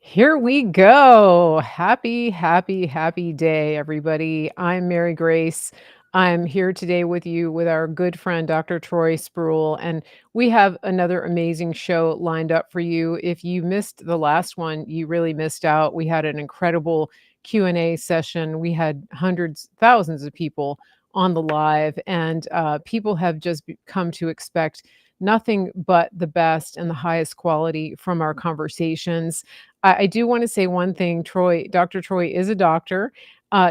Here we go. Happy, happy, happy day, everybody. I'm Mary Grace. I'm here today with you with our good friend, Dr. Troy Spurrill, and we have another amazing show lined up for you. If you missed the last one, you really missed out. We had an incredible Q&A session. We had hundreds, thousands of people on the live, and people have just come to expect nothing but the best and the highest quality from our conversations. I do want to say one thing. Dr. Troy is a doctor.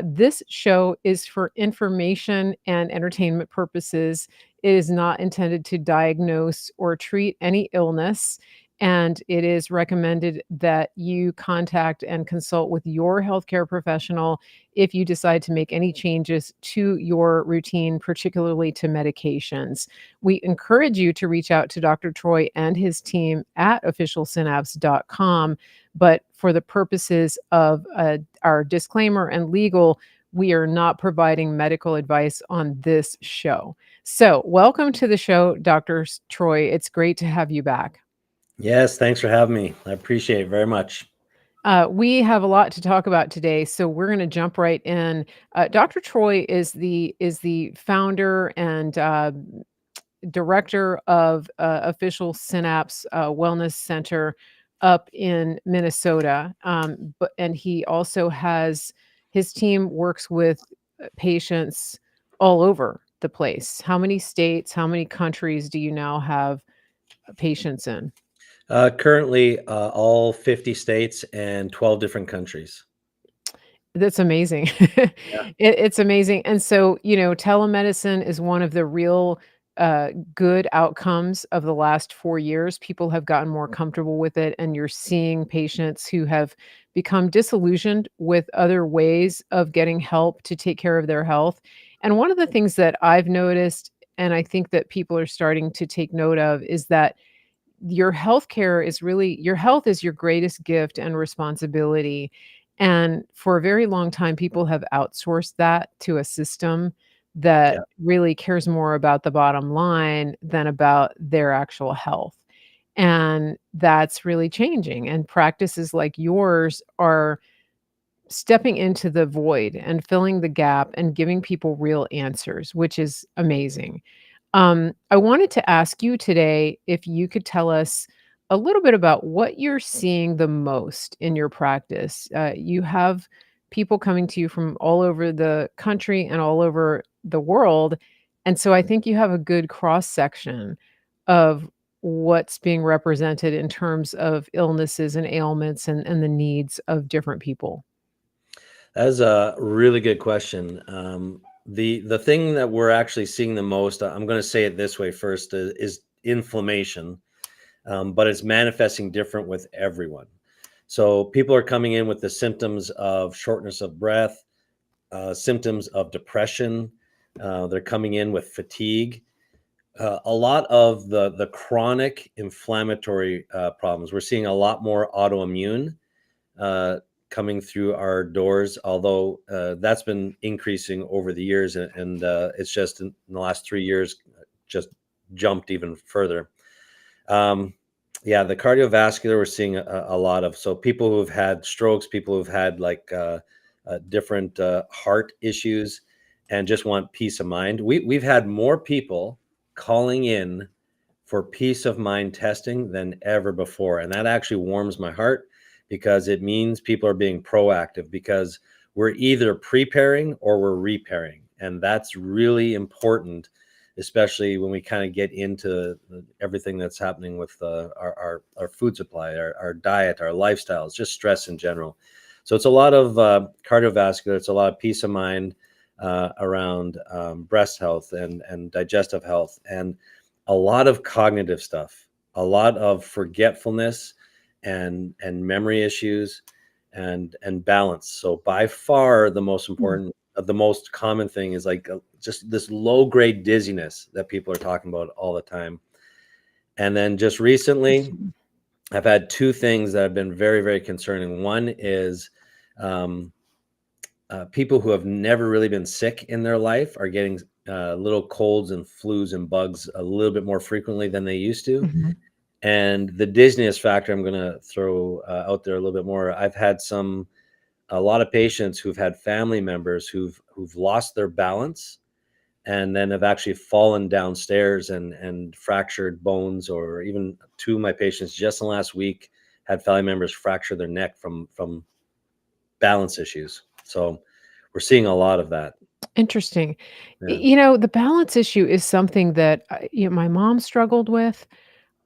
This show is for information and entertainment purposes. It is not intended to diagnose or treat any illness. And it is recommended that you contact and consult with your healthcare professional if you decide to make any changes to your routine, particularly to medications. We encourage you to reach out to Dr. Troy and his team at officialsynapse.com. But for the purposes of our disclaimer and legal, we are not providing medical advice on this show. So, welcome to the show, Dr. Troy. It's great to have you back. Yes, thanks for having me. I appreciate it very much. We have a lot to talk about today, so we're going to jump right in. Dr. Troy is the founder and director of Official Synapse Wellness Center up in Minnesota. And he also has his team works with patients all over the place. How many states, how many countries do you now have patients in? Currently, all 50 states and 12 different countries. That's amazing. Yeah. It's amazing. And so, telemedicine is one of the real good outcomes of the last 4 years. People have gotten more comfortable with it, and you're seeing patients who have become disillusioned with other ways of getting help to take care of their health. And one of the things that I've noticed, and I think that people are starting to take note of, is that your healthcare is really your health is your greatest gift and responsibility. And for a very long time, people have outsourced that to a system that Yeah. really cares more about the bottom line than about their actual health. And that's really changing. And practices like yours are stepping into the void and filling the gap and giving people real answers, which is amazing. I wanted to ask you today if you could tell us a little bit about what you're seeing the most in your practice. You have people coming to you from all over the country and all over the world. And so I think you have a good cross section of what's being represented in terms of illnesses and ailments and the needs of different people. That is a really good question. The thing that we're actually seeing the most, I'm going to say it this way first, is inflammation, but it's manifesting different with everyone. So people are coming in with the symptoms of shortness of breath, symptoms of depression. They're coming in with fatigue. A lot of the chronic inflammatory problems. We're seeing a lot more autoimmune coming through our doors, although that's been increasing over the years, and it's just in the last 3 years just jumped even further. Yeah, the cardiovascular we're seeing a lot of. So people who have had strokes, people who've had different heart issues, and just want peace of mind. We've had more people calling in for peace of mind testing than ever before, and that actually warms my heart, because it means people are being proactive, because we're either preparing or we're repairing. And that's really important, especially when we kind of get into everything that's happening with our food supply, our diet, our lifestyles, just stress in general. So it's a lot of cardiovascular, it's a lot of peace of mind around breast health and digestive health, and a lot of cognitive stuff, a lot of forgetfulness and memory issues and balance. So by far the most Mm. important, the most common thing is like just this low grade dizziness that people are talking about all the time. And then just recently, Interesting. I've had two things that have been very, very concerning. One is um, people who have never really been sick in their life are getting little colds and flus and bugs a little bit more frequently than they used to. Mhm. And the dizziness factor, I'm going to throw out there a little bit more. I've had a lot of patients who've had family members who've lost their balance and then have actually fallen downstairs and fractured bones, or even two of my patients just in the last week had family members fracture their neck from balance issues. So we're seeing a lot of that. Interesting. Yeah. The balance issue is something that, my mom struggled with.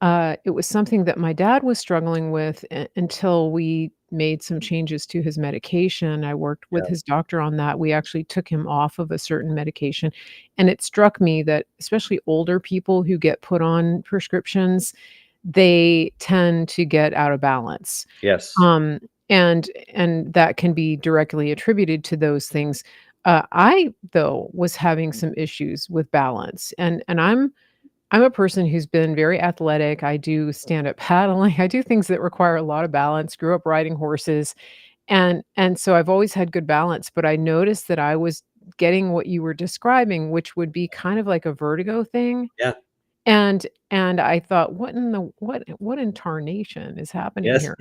It was something that my dad was struggling with until we made some changes to his medication. I worked with Yeah. his doctor on that. We actually took him off of a certain medication, and it struck me that especially older people who get put on prescriptions, they tend to get out of balance. Yes. Um, and that can be directly attributed to those things. I, though, was having some issues with balance, and I'm a person who's been very athletic. I do stand-up paddling. I do things that require a lot of balance, grew up riding horses, and so I've always had good balance, but I noticed that I was getting what you were describing, which would be kind of like a vertigo thing, Yeah. and I thought, what in tarnation is happening Yes. here?"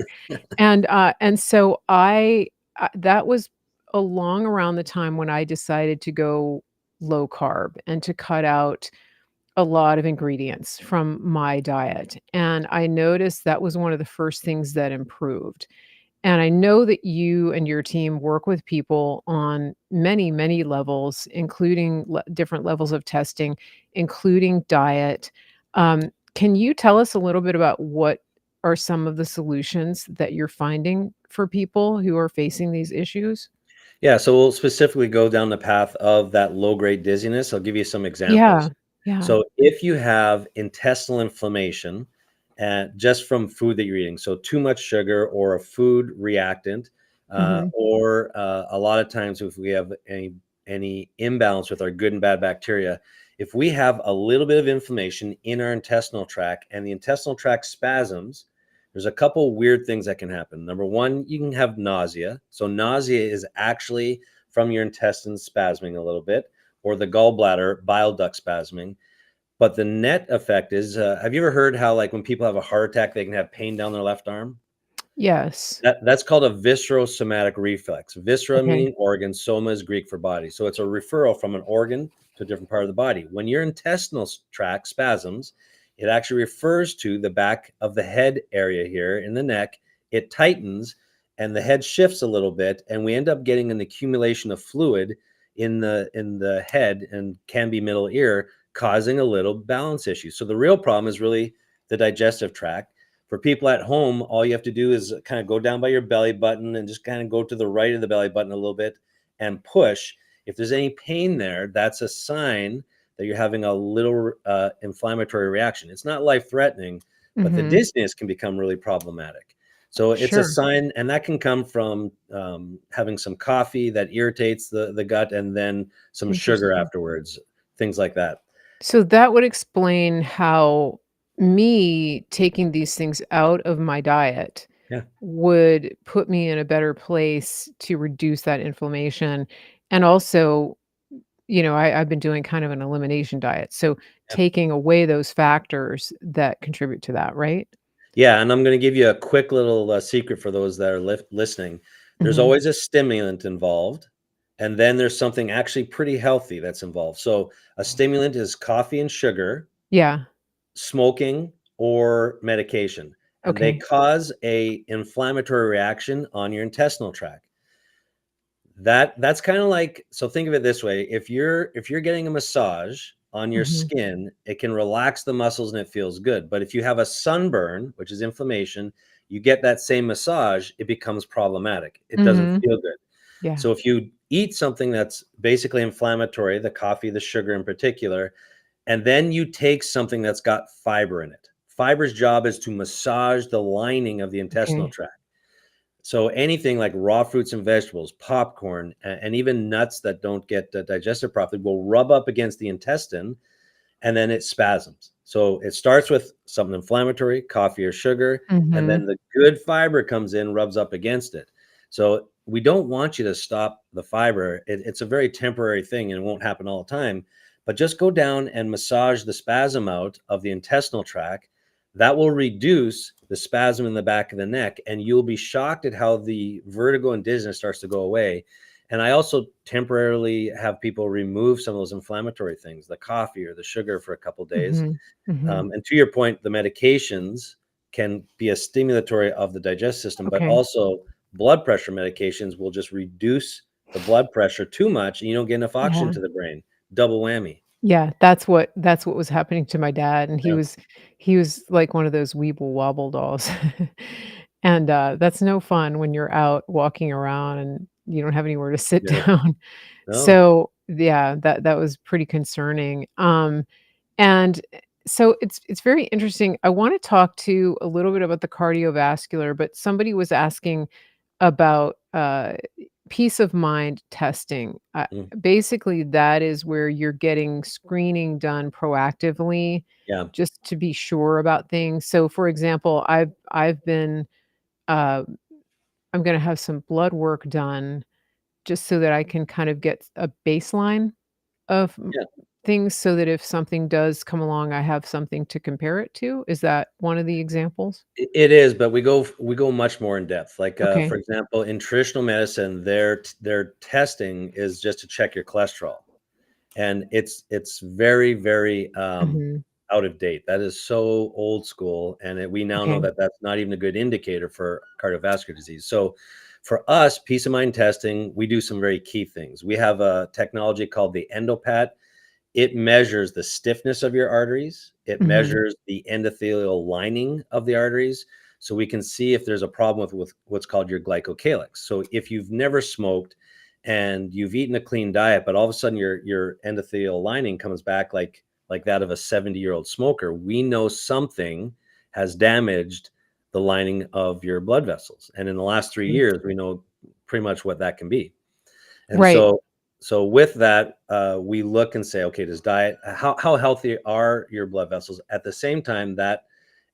And so that was along around the time when I decided to go low carb and to cut out a lot of ingredients from my diet, and I noticed that was one of the first things that improved. And I know that you and your team work with people on many, many levels, including different levels of testing, including diet. Can you tell us a little bit about what are some of the solutions that you're finding for people who are facing these issues? Yeah, so we'll specifically go down the path of that low grade dizziness. I'll give you some examples. Yeah, yeah. So if you have intestinal inflammation just from food that you're eating, so too much sugar or a food reactant, Mhm. or a lot of times if we have any imbalance with our good and bad bacteria, if we have a little bit of inflammation in our intestinal tract and the intestinal tract spasms, there's a couple weird things that can happen. Number one, you can have nausea. So nausea is actually from your intestines spasming a little bit, or the gallbladder bile duct spasming. But the net effect is, have you ever heard how like when people have a heart attack, they can have pain down their left arm? Yes. That's called a viscerosomatic reflex. Viscera Okay. meaning organ, soma is Greek for body. So it's a referral from an organ to a different part of the body. When your intestinal tract spasms, it actually refers to the back of the head area here in the neck. It tightens and the head shifts a little bit, and we end up getting an accumulation of fluid in the head and can be middle ear, causing a little balance issue. So the real problem is really the digestive tract. For people at home, all you have to do is kind of go down by your belly button and just kind of go to the right of the belly button a little bit and push. If there's any pain there, that's a sign that you're having a little inflammatory reaction. It's not life threatening, but the Mhm. dizziness can become really problematic. So it's a Sure. sign, and that can come from having some coffee that irritates the gut, and then some sugar Interesting. afterwards, things like that. So that would explain how me taking these things out of my diet Yeah. would put me in a better place to reduce that inflammation. And also, I've been doing kind of an elimination diet. So Yeah. taking away those factors that contribute to that, right? Yeah, and I'm going to give you a quick little secret for those that are listening. There's Mhm. always a stimulant involved, and then there's something actually pretty healthy that's involved. So a stimulant is coffee and sugar, Yeah. smoking, or medication, and they Okay. cause a inflammatory reaction on your intestinal tract. That's kind of like, so think of it this way: if you're getting a massage on your Mhm. skin, it can relax the muscles and it feels good. But if you have a sunburn, which is inflammation, you get that same massage, it becomes problematic. It doesn't Mhm. feel good. Yeah. So if you eat something that's basically inflammatory, the coffee, the sugar in particular, and then you take something that's got fiber in it. Fiber's job is to massage the lining of the intestinal Okay. tract. So anything like raw fruits and vegetables, popcorn, and even nuts that don't get digested properly will rub up against the intestine and then it spasms. So it starts with something inflammatory, coffee or sugar, and Mhm. then the good fiber comes in, rubs up against it. So we don't want you to stop the fiber. It's a very temporary thing and it won't happen all the time. But just go down and massage the spasm out of the intestinal tract. That will reduce the spasm in the back of the neck, and you'll be shocked at how the vertigo and dizziness starts to go away. And I also temporarily have people remove some of those inflammatory things, the coffee or the sugar for a couple of days. Mhm. Mhm. And to your point, the medications can be a stimulatory of the digestive system, but Okay. also blood pressure medications will just reduce the blood pressure too much and you don't get enough oxygen Yeah. to the brain. Double whammy. Yeah, that's what was happening to my dad, and Yeah. he was like one of those Weeble Wobble dolls. And, that's no fun when you're out walking around and you don't have anywhere to sit Yeah. down. No. So, yeah, that was pretty concerning. And so it's very interesting. I wanna talk to a little bit about the cardiovascular, but somebody was asking about, peace of mind testing. Mm, Basically, that is where you're getting screening done proactively yeah. just to be sure about things. So, for example, I've been, uh I'm gonna have some blood work done just so that I can kind of get a baseline of Yeah. things so that if something does come along, I have something to compare it to. Is that one of the examples? It is, but we go much more in depth. Like, for Okay. example, in traditional medicine, their testing is just to check your cholesterol. And it's very, very, Mhm. out of date. That is so old school, and we now know Okay. that that's not even a good indicator for cardiovascular disease. So, for us, peace of mind testing, we do some very key things. We have a technology called the endopat. It measures the stiffness of your arteries. It Mhm. measures the endothelial lining of the arteries, so we can see if there's a problem with what's called your glycocalyx. So if you've never smoked and you've eaten a clean diet, but all of a sudden your endothelial lining comes back like that of a 70-year-old smoker, we know something has damaged the lining of your blood vessels. And in the last 3 Mm. years, we know pretty much what that can be. And Right. so with that, we look and say, okay, does diet how healthy are your blood vessels? At the same time, that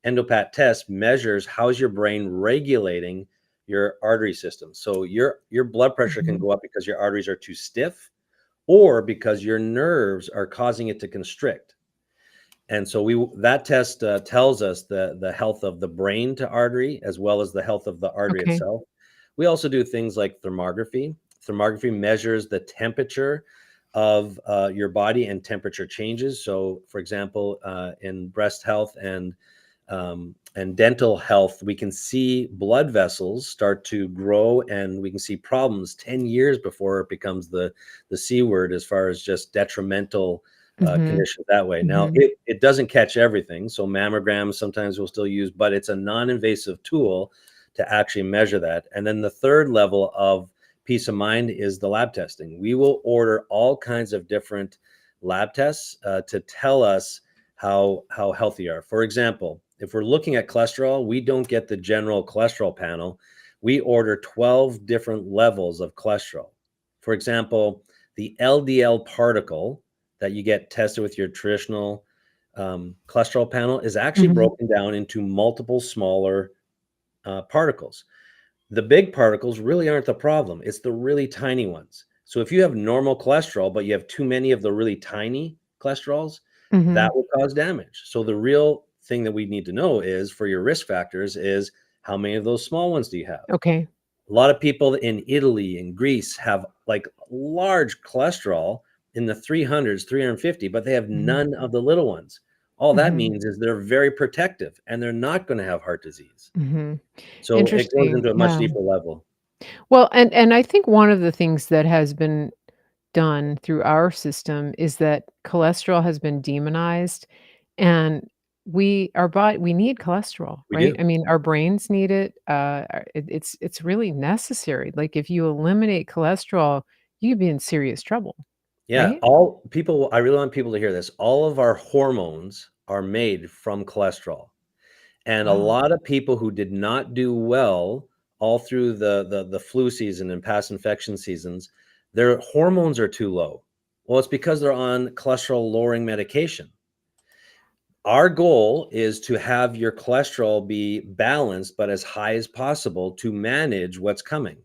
endopat test measures how's your brain regulating your artery system. So your blood pressure can Mhm. go up because your arteries are too stiff or because your nerves are causing it to constrict. And so we that test tells us the health of the brain to artery as well as the health of the artery Okay. itself. We also do things like thermography. Thermography measures the temperature of your body and temperature changes. So, for example, in breast health and dental health, we can see blood vessels start to grow, and we can see problems 10 years before it becomes the C word as far as just detrimental Mhm. conditions that way. Now, Mhm. it doesn't catch everything. So mammograms sometimes we'll still use, but it's a non-invasive tool to actually measure that. And then the third level of peace of mind is the lab testing. We will order all kinds of different lab tests to tell us how healthy you are. For example, if we're looking at cholesterol, we don't get the general cholesterol panel. We order 12 different levels of cholesterol. For example, the LDL particle that you get tested with your traditional cholesterol panel is actually Mhm. broken down into multiple smaller particles. The big particles really aren't the problem. It's the really tiny ones. So if you have normal cholesterol, but you have too many of the really tiny cholesterols, that Mhm. will cause damage. So the real thing that we need to know is for your risk factors is how many of those small ones do you have? Okay. A lot of people in Italy and Greece have like large cholesterol in the 300s, 350, but they have Mhm. none of the little ones. All that Mhm. means is they're very protective and they're not going to have heart disease. Mhm. So it goes Interesting. into a much Yeah. deeper level. Well, and I think one of the things that has been done through our system is that cholesterol has been demonized, and we need cholesterol, We right? do. I mean, our brains need it, it's really necessary. Like, if you eliminate cholesterol, you'd be in serious trouble, Yeah, right? all people I really want people to hear this. All of our hormones are made from cholesterol. And a Wow. lot of people who did not do well all through the flu season and past infection seasons, their hormones are too low. Well, it's because they're on cholesterol lowering medication. Our goal is to have your cholesterol be balanced, but as high as possible to manage what's coming.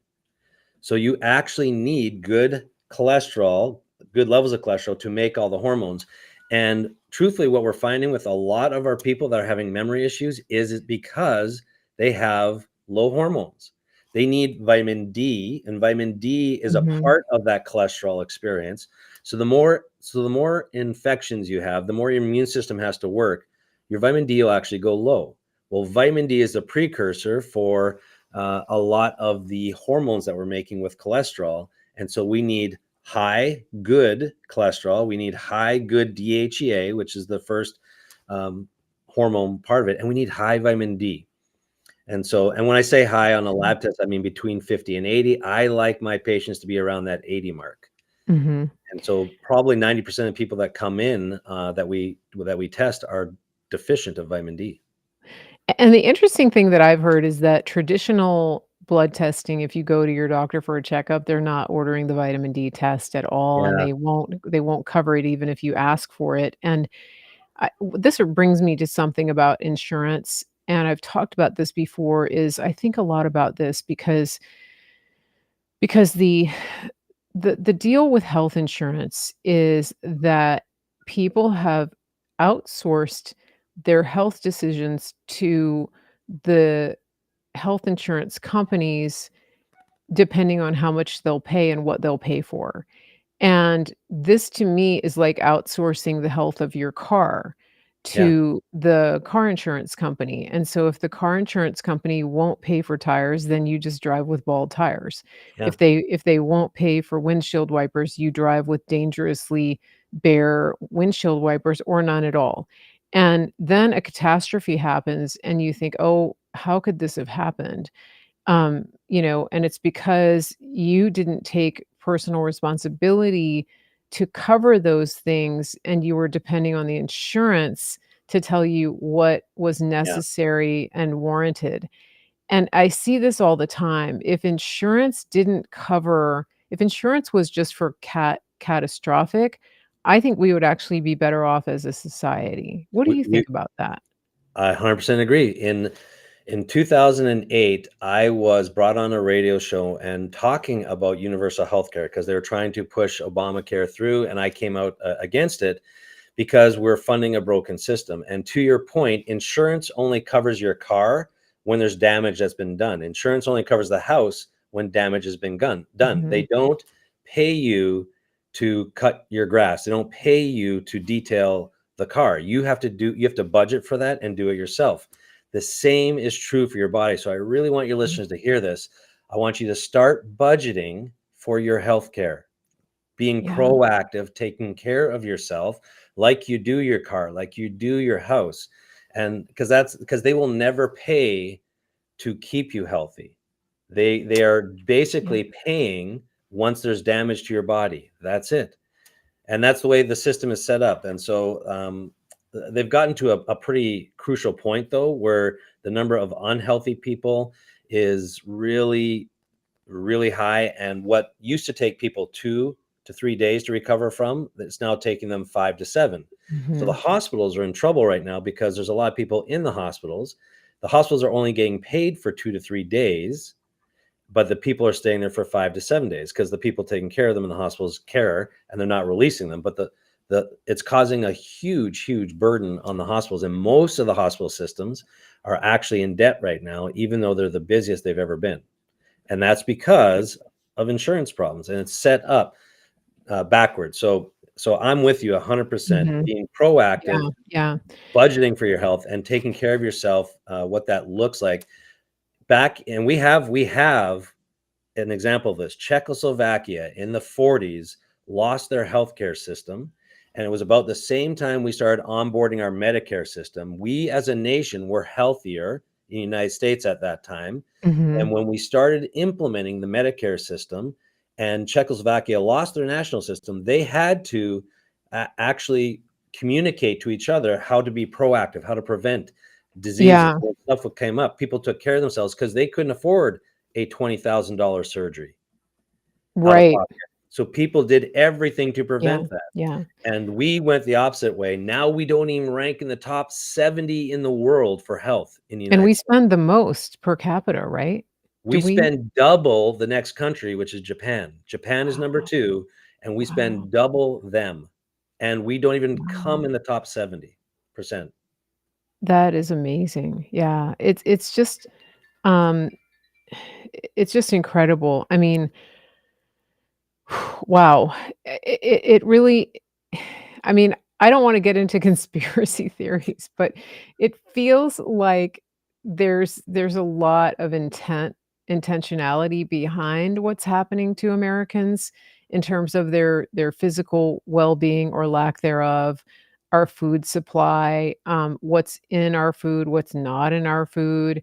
So you actually need good cholesterol, good levels of cholesterol to make all the hormones. And truthfully, what we're finding with a lot of our people that are having memory issues is it because they have low hormones. They need vitamin D, and vitamin D is a Mhm. part of that cholesterol experience. So the more infections you have, the more your immune system has to work, your vitamin D will actually go low. Well, vitamin D is a precursor for a lot of the hormones that we're making with cholesterol. And so we need high, good cholesterol. We need high, good DHEA, which is the first um, hormone part of it. And we need high vitamin D. And when I say high on a lab test, I mean between 50 and 80. I like my patients to be around that 80 mark. Mhm. And so probably 90% of people that come in that we test are deficient of vitamin D. And the interesting thing that I've heard is that traditional blood testing, if you go to your doctor for a checkup, they're not ordering the vitamin D test at all, and Yeah. they won't cover it even if you ask for it, and this brings me to something about insurance, and I've talked about this before, is I think a lot about this because the deal with health insurance is that people have outsourced their health decisions to the health insurance companies depending on how much they'll pay and what they'll pay for. And this to me is like outsourcing the health of your car Yeah. to the car insurance company. And so if the car insurance company won't pay for tires, then you just drive with bald tires. Yeah. If they won't pay for windshield wipers, you drive with dangerously bare windshield wipers or none at all. And then a catastrophe happens and you think, "Oh, how could this have happened?" And it's because you didn't take personal responsibility to cover those things and you were depending on the insurance to tell you what was Yeah. necessary and warranted. And I see this all the time. If insurance was just for catastrophic, I think we would actually be better off as a society. What do We, you we, think about that? I 100% agree. In 2008, I was brought on a radio show and talking about universal healthcare because they were trying to push Obamacare through, and I came out against it because we're funding a broken system. And to your point, insurance only covers your car when there's damage that's been done. Insurance only covers the house when damage has been done. They Mhm. don't pay you to cut your grass. They don't pay you to detail the car. You have to budget for that and do it yourself. The same is true for your body. So I really want your Mhm. listeners to hear this. I want you to start budgeting for your health care, being Yeah. proactive, taking care of yourself like you do your car, like you do your house. And because they will never pay to keep you healthy. They are Yeah. basically paying once there's damage to your body. That's it. And that's the way the system is set up. And so they've gotten to a pretty crucial point, though, where the number of unhealthy people is really, really high. And what used to take people 2 to 3 days to recover from, it's now taking them 5 to 7. So the Mhm. hospitals are in trouble right now because there's a lot of people in the hospitals. The hospitals are only getting paid for 2 to 3 days, but the people are staying there for 5 to 7 days because the people taking care of them in the hospitals care and they're not releasing them. But the it's causing a huge burden on the hospitals, and most of the hospital systems are actually in debt right now, even though they're the busiest they've ever been. And that's because of insurance problems, and it's set up backwards. So I'm with you 100%. Mhm. Being Yeah, proactive, yeah. budgeting for your health, and taking care of yourself. What that looks like and we have an example of this. Czechoslovakia in the 40s lost their healthcare system. And it was about the same time we started onboarding our Medicare system. We as a nation were healthier in the United States at that time. And Mhm. when we started implementing the Medicare system and Czechoslovakia lost their national system, they had to actually communicate to each other how to be proactive, how to prevent diseases. Yeah, When stuff came up, people took care of themselves because they couldn't afford a $20,000 surgery out of right. pocket. So people did everything to Yeah, prevent that. yeah. And we went the opposite way. Now we don't even rank in the top 70 in the world for health in the And United we States. spend the most per capita, right? Do We we? spend double the next country, which is Japan. Japan is number Wow, 2, and we wow, spend double them. And we don't even come wow. in the top 70%. That is amazing. Yeah, it's just, um, it's just incredible. I mean, wow. It really I mean, I don't wanna get into conspiracy theories, but it feels like there's a lot of intentionality behind what's happening to Americans in terms of their physical well-being or lack thereof, our food supply, what's in our food, what's not in our food,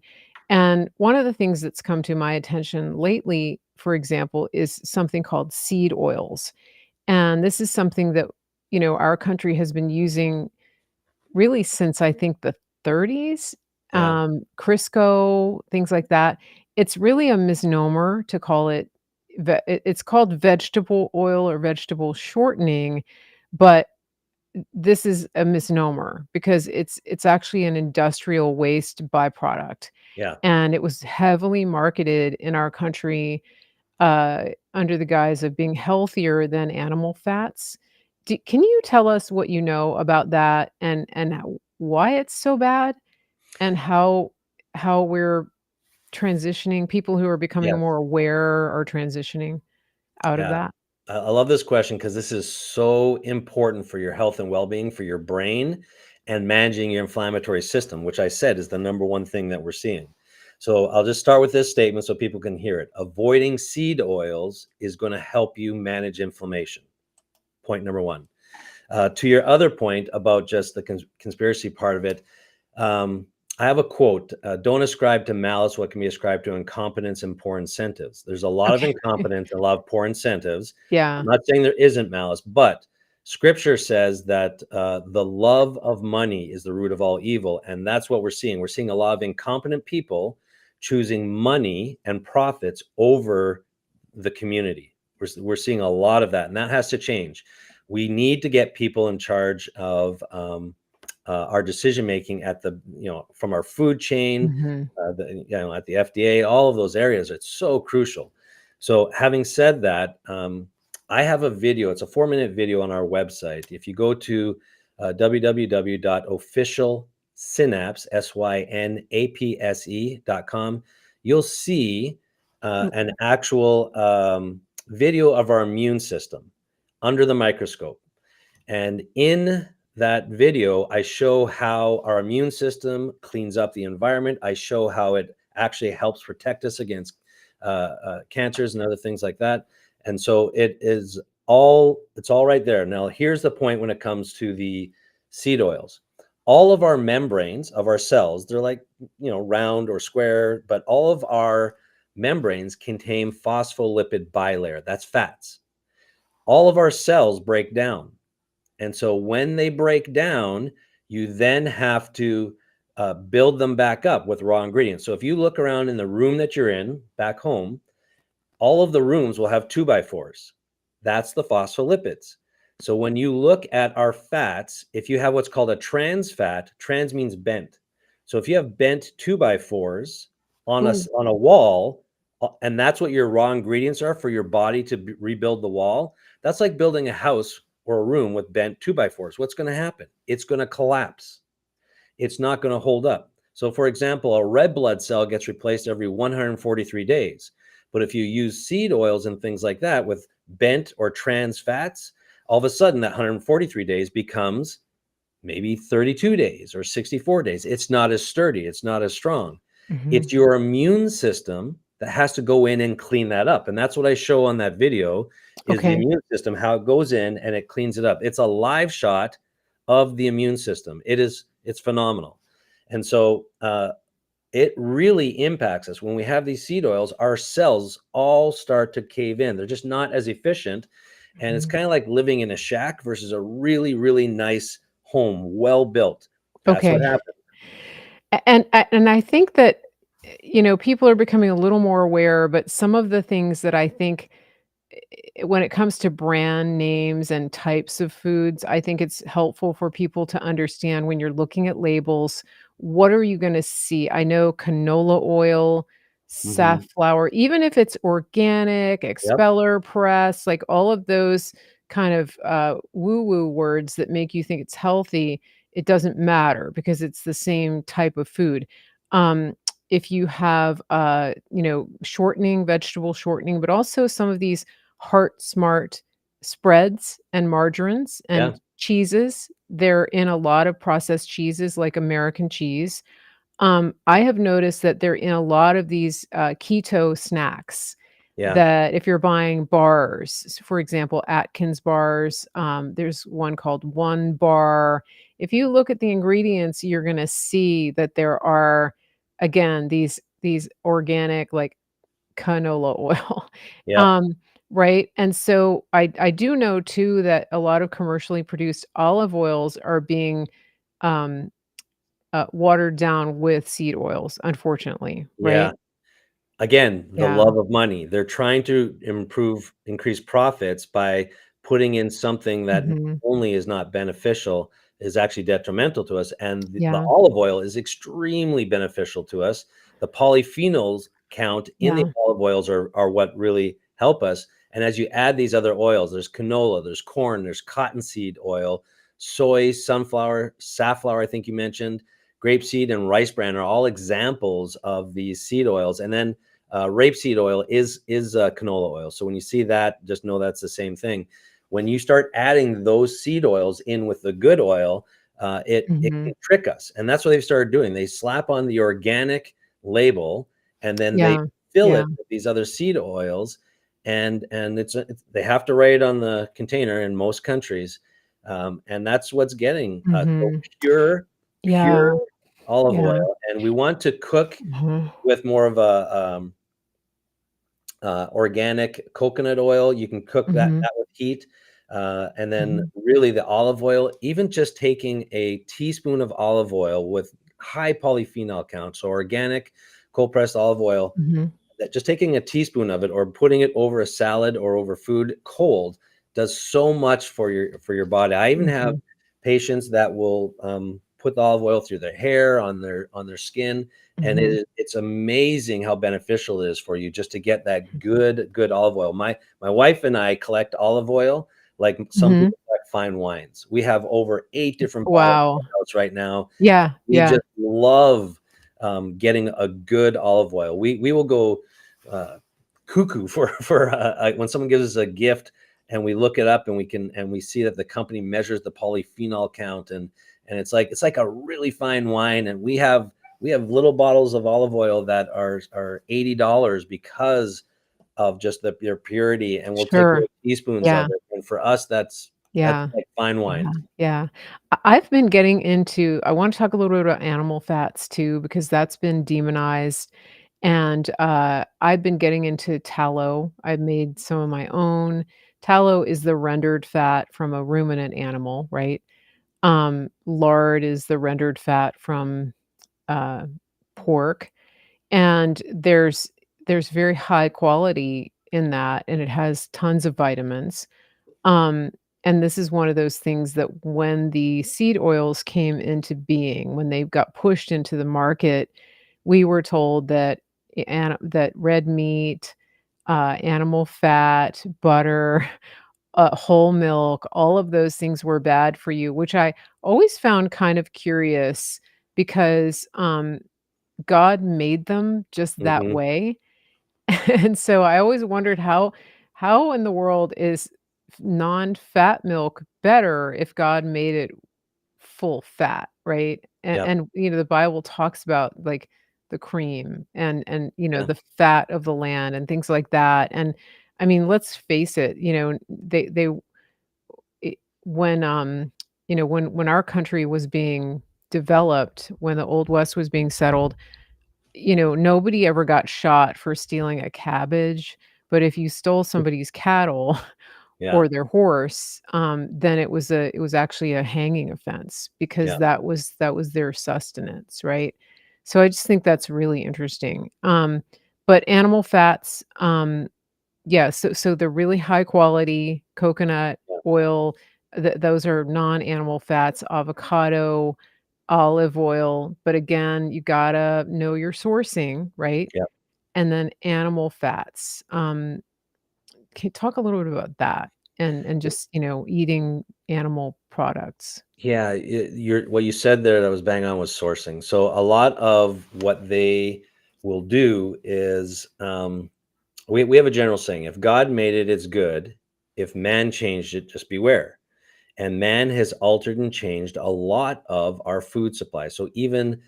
and one of the things that's come to my attention lately, for example, is something called seed oils. And this is something that, our country has been using really since I think the 30s, Yeah, Crisco, things like that. It's really a misnomer to call it it's called vegetable oil or vegetable shortening, but this is a misnomer because it's actually an industrial waste byproduct, yeah, and it was heavily marketed in our country, under the guise of being healthier than animal fats. Can you tell us what you know about that and why it's so bad and how we're transitioning people who are becoming yes, more aware are transitioning out of yeah. that? I love this question because this is so important for your health and well-being, for your brain, and managing your inflammatory system, which I said is the number one thing that we're seeing. So I'll just start with this statement so people can hear it. Avoiding seed oils is going to help you manage inflammation. Point number one. To your other point about just the conspiracy part of it, I have a quote: "Don't ascribe to malice what can be ascribed to incompetence and poor incentives." There's a lot of Okay. incompetence and a lot of poor incentives. I'm Yeah. not saying there isn't malice, but Scripture says that the love of money is the root of all evil, and that's what we're seeing. We're seeing a lot of incompetent people choosing money and profits over the community. We're seeing a lot of that, and that has to change. We need to get people in charge of our decision making at the from our food chain, Mhm. at the FDA, all of those areas. It's so crucial. So having said that, I have a video. It's a 4-minute video on our website. If you go to www.officialsynapse.com, you'll see an actual video of our immune system under the microscope. And in that video, I show how our immune system cleans up the environment. I show how it actually helps protect us against cancers and other things like that. And so it's all right there. Now, here's the point when it comes to the seed oils. All of our membranes of our cells, they're like, round or square, but all of our membranes contain phospholipid bilayer. That's fats. All of our cells break down. And so when they break down, you then have to build them back up with raw ingredients. So if you look around in the room that you're in back home, all of the rooms will have 2x4s. That's the phospholipids. So when you look at our fats, if you have what's called a trans fat, trans means bent. So if you have bent 2x4s Ooh. on a wall, and that's what your raw ingredients are for your body to rebuild the wall, that's like building a house or a room with bent 2x4s. What's going to happen? It's going to collapse. It's not going to hold up. So, for example, a red blood cell gets replaced every 143 days. But if you use seed oils and things like that with bent or trans fats, all of a sudden that 143 days becomes maybe 32 days or 64 days. It's not as sturdy, it's not as strong. Mhm. It's your immune system that has to go in and clean that up. And that's what I show on that video is the Okay. immune system, how it goes in and it cleans it up. It's a live shot of the immune system. It's phenomenal. And so it really impacts us. When we have these seed oils, our cells all start to cave in. They're just not as efficient. And it's Mhm. kind of like living in a shack versus a really, really nice home, well built. That's what Okay. happened. And I think that, people are becoming a little more aware, but some of the things that I think when it comes to brand names and types of foods, I think it's helpful for people to understand when you're looking at labels, what are you gonna see? I know canola oil, Hmm. safflower, even if it's organic, Yep. expeller press, like all of those kind of, woo-woo words that make you think it's healthy, it doesn't matter because it's the same type of food. If you have, shortening, vegetable shortening, but also some of these Heart Smart spreads and margarines Yeah. and cheeses. They're in a lot of processed cheeses like American cheese. I have noticed that they're in a lot of these, keto snacks Yeah. that if you're buying bars, for example, Atkins bars, there's one called One Bar. If you look at the ingredients, you're gonna see that there are, again, these organic, like, canola oil. Yep. Um, right? And so I do know too that a lot of commercially produced olive oils are being, um, watered down with seed oils, unfortunately, Yeah. right? Again, the Yeah. love of money. They're trying to increase profits by putting in something that not Mhm. only is not beneficial, is actually detrimental to us. And the Yeah. olive oil is extremely beneficial to us. The polyphenols count in the Yeah. olive oils are what really help us. And as you add these other oils, there's canola, there's corn, there's cottonseed oil, soy, sunflower, safflower, I think you mentioned, grapeseed and rice bran are all examples of these seed oils. And then rapeseed oil is canola oil. So when you see that, just know that's the same thing. When you start adding those seed oils in with the good oil, it can Mhm. trick us, and that's what they've started doing. They slap on the organic label, and then they Yeah. fill Yeah. it with these other seed oils, and they have to write it on the container in most countries, and that's what's getting us. So Mhm. pure Yeah. olive Yeah. oil, and we want to cook Mhm. with more of a organic coconut oil. You can cook Mhm. that with heat, and then Mhm. really the olive oil. Even just taking a teaspoon of olive oil with high polyphenol count, so organic cold pressed olive oil. Mhm. That just taking a teaspoon of it or putting it over a salad or over food cold does so much for your body. I even have Mhm. patients that will put the olive oil through their hair on their skin, and Mhm. it's amazing how beneficial it is for you just to get that good olive oil. My wife and I collect olive oil like some Mhm. people collect fine wines. We have over 8 different bottles in Wow. our house right now. Yeah. We Yeah. just love getting a good olive oil. We will go uh, cuckoo for when someone gives us a gift and we look it up and we see that the company measures the polyphenol count, and it's like a really fine wine, and we have little bottles of olive oil that are $80 because of just their purity, and we'll take Sure. little teaspoons Yeah. of it, and for us that's Yeah. like fine Yeah, wine. yeah. I've been getting into I wanna talk a little bit about animal fats too, because that's been demonized, and, I've been getting into tallow. I've made some of my own. Tallow is the rendered fat from a ruminant animal, right? Lard is the rendered fat from, uh, pork, and there's very high quality in that, and it has tons of vitamins. Um, and this is one of those things that when the seed oils came into being, when they got pushed into the market, we were told that that red meat, animal fat, butter, whole milk, all of those things were bad for you, which I always found kind of curious because God made them just that Hmm. way. And so I always wondered how in the world is non-fat milk better if God made it full fat, right? Yeah. And the Bible talks about, like, the cream and Yeah. the fat of the land and things like that, and, I mean, let's face it, they it when, when our country was being developed, when the Old West was being settled, nobody ever got shot for stealing a cabbage, but if you stole somebody's cattle Yeah. or their horse, then it was actually a hanging offense because Yeah. that was their sustenance, right? So I just think that's really interesting. But animal fats, yeah, so the really high quality coconut Yeah. oil, those are non-animal fats, avocado, olive oil, but again, you gotta know your sourcing, right? Yeah. And then animal fats. Can you talk a little bit about that and just, eating animal products? Yeah, what you said there that was bang on was sourcing. So a lot of what they will do is we have a general saying: if God made it, it's good. If man changed it, just beware. And man has altered and changed a lot of our food supply. So even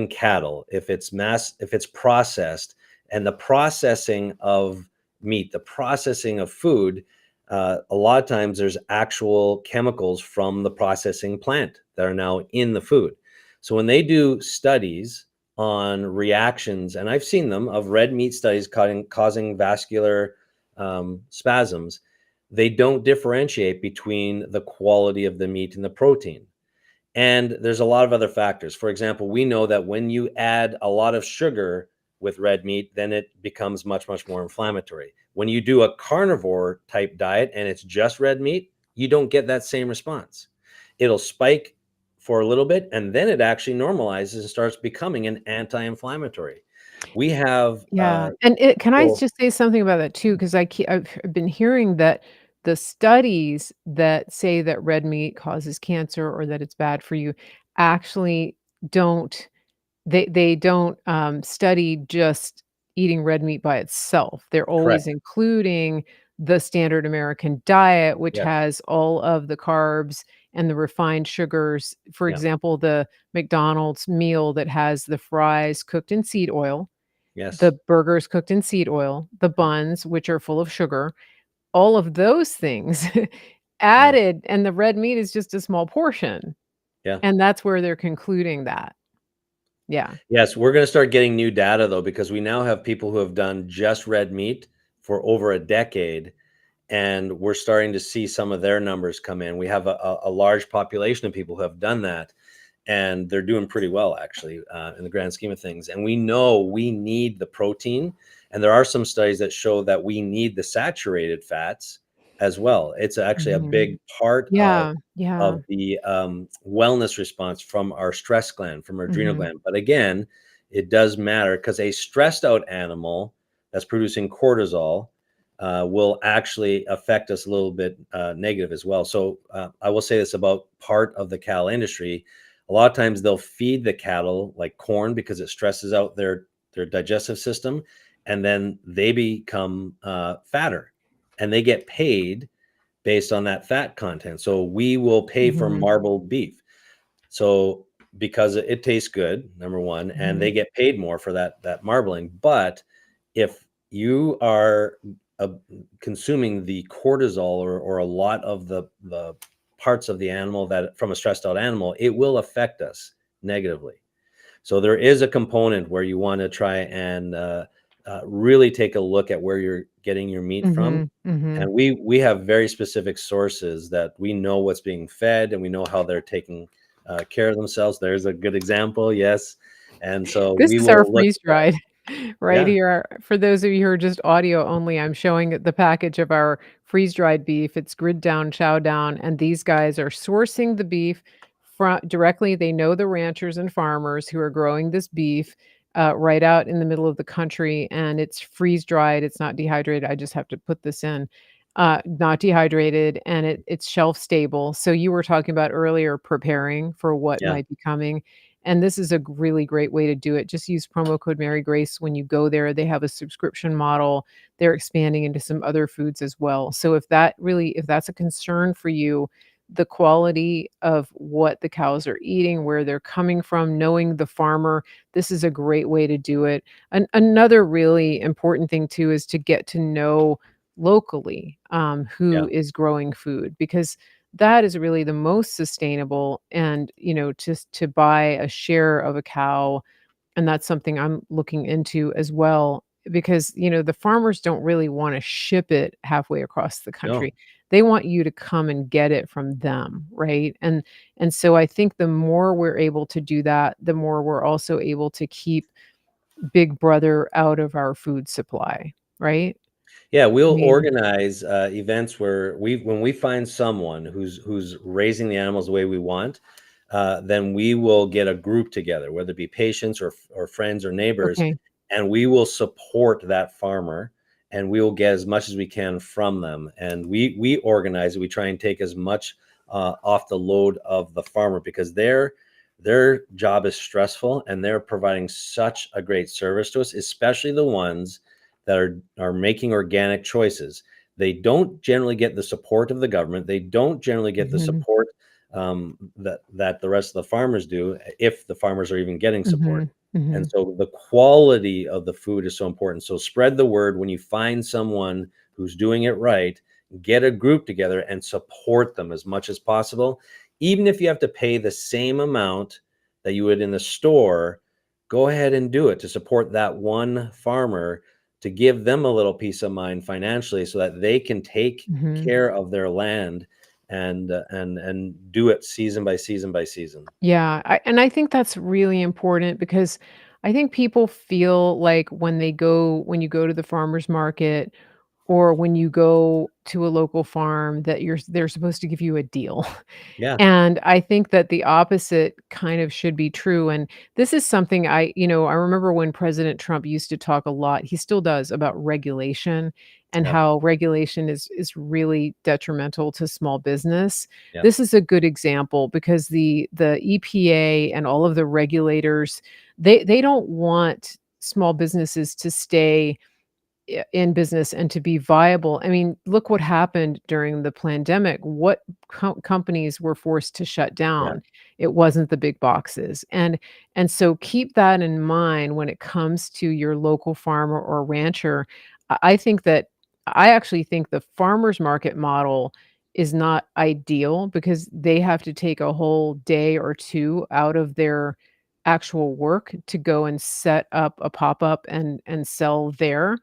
cattle, if it's processed, and the processing of meat, the processing of food, a lot of times there's actual chemicals from the processing plant that are now in the food. So when they do studies on reactions, and I've seen them, of red meat studies causing vascular spasms, they don't differentiate between the quality of the meat and the protein. And there's a lot of other factors. For example, we know that when you add a lot of sugar with red meat, then it becomes much, much more inflammatory. When you do a carnivore type diet and it's just red meat, you don't get that same response. It'll spike for a little bit and then it actually normalizes and starts becoming an anti-inflammatory. We have Yeah, and can I so just say something about that too? Because I've been hearing that the studies that say that red meat causes cancer or that it's bad for you actually don't they don't, study just eating red meat by itself. They're always correct. including the standard American diet, which Yes. has all of the carbs and the refined sugars. For Yeah. example, the McDonald's meal that has the fries cooked in seed oil, Yes. the burgers cooked in seed oil, the buns, which are full of sugar, all of those things Yeah. added, and the red meat is just a small portion, Yeah. and that's where they're concluding that. Yeah. Yes, we're going to start getting new data though, because we now have people who have done just red meat for over a decade, and we're starting to see some of their numbers come in. We have a large population of people who have done that, and they're doing pretty well actually in the grand scheme of things. And we know we need the protein, and there are some studies that show that we need the saturated fats as well. It's actually a Mhm. big part Yeah, yeah. of the wellness response from our stress gland, from our adrenal Mhm. gland. But again, it does matter because a stressed out animal that's producing cortisol will actually affect us a little bit negative as well. So I will say this about part of the cattle industry. A lot of times they'll feed the cattle like corn because it stresses out their digestive system, and then they become fatter, and they get paid based on that fat content. So we will pay for Mhm. marbled beef. So because it tastes good, number one, and they Mhm. get paid more for that marbling. But if you are uh, consuming the cortisol or a lot of the parts of the animal that from a stressed out animal, it will affect us negatively. So there is a component where you want to try and really take a look at where you're getting your meat from. Mhm. Mhm. And we have very specific sources that we know what's being fed and we know how they're taking care of themselves. There's a good example, yes. And so This we is our will look freeze at that. dried right Yeah, here. For those of you who are just audio only, I'm showing the package of our freeze dried beef. It's grid down, chow down, and these guys are sourcing the beef from directly. They know the ranchers and farmers who are growing this beef right out in the middle of the country, and it's freeze dried. It's not dehydrated. I just have to put this in. Not dehydrated, and it's shelf stable. So you were talking about earlier preparing for what yeah, might be coming. And this is a really great way to do it. Just use promo code Mary Grace when you go there. They have a subscription model. They're expanding into some other foods as well. So if that's a concern for you, the quality of what the cows are eating, where they're coming from, knowing the farmer. This is a great way to do it. Another really important thing too is to get to know locally Yeah. who is growing food, because that is really the most sustainable. And just to buy a share of a cow, and that's something I'm looking into as well, because, the farmers don't really wanna ship it halfway across the country. No. They want you to come and get it from them, right? And so I think the more we're able to do that, the more we're also able to keep Big Brother out of our food supply, right? Yeah, I we'll mean organize, events where when we find someone who's raising the animals the way we want, then we will get a group together, whether it be patients or friends or neighbors, okay. and we will support that farmer, and we will get as much as we can from them. And we organize it. We try and take as much off the load of the farmer because their job is stressful and they're providing such a great service to us, especially the ones that are making organic choices. They don't generally get the support of the government. They don't generally get the Mhm, support that the rest of the farmers do, if the farmers are even getting support. mhm, And mhm, so the quality of the food is so important. So spread the word when you find someone who's doing it right. Get a group together and support them as much as possible. Even if you have to pay the same amount that you would in the store, go ahead and do it to support that one farmer, to give them a little peace of mind financially so that they can take mhm. care of their land and do it season by season by season. Yeah, I think that's really important, because I think people feel like when you go to the farmer's market, or when you go to a local farm, that they're supposed to give you a deal. Yeah, And I think that the opposite kind of should be true, and this is something I remember when President Trump used to talk a lot, he still does, about regulation, and yeah, how regulation is really detrimental to small business. yeah, This is a good example, because the EPA and all of the regulators, they don't want small businesses to stay in business and to be viable. I mean, look what happened during the pandemic. What companies were forced to shut yeah, down? It wasn't the big boxes. And so keep that in mind when it comes to your local farmer or rancher. I think that I actually think the farmers market model is not ideal, because they have to take a whole day or two out of their actual work to go and set up a pop-up and sell there.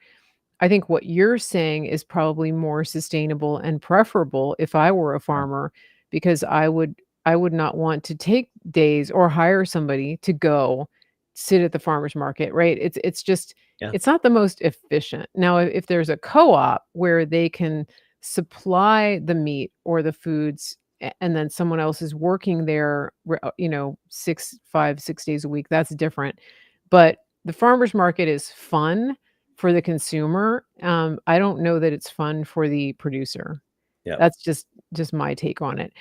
I think what you're saying is probably more sustainable and preferable if I were a yeah, farmer, because I would not want to take days or hire somebody to go sit at the farmer's market, right? It's just yeah, it's not the most efficient. Now, if there's a co-op where they can supply the meat or the foods, and then someone else is working there, 6 days a week, that's different. But the farmer's market is fun for the consumer. I don't know that it's fun for the producer. yeah. That's just my take on it.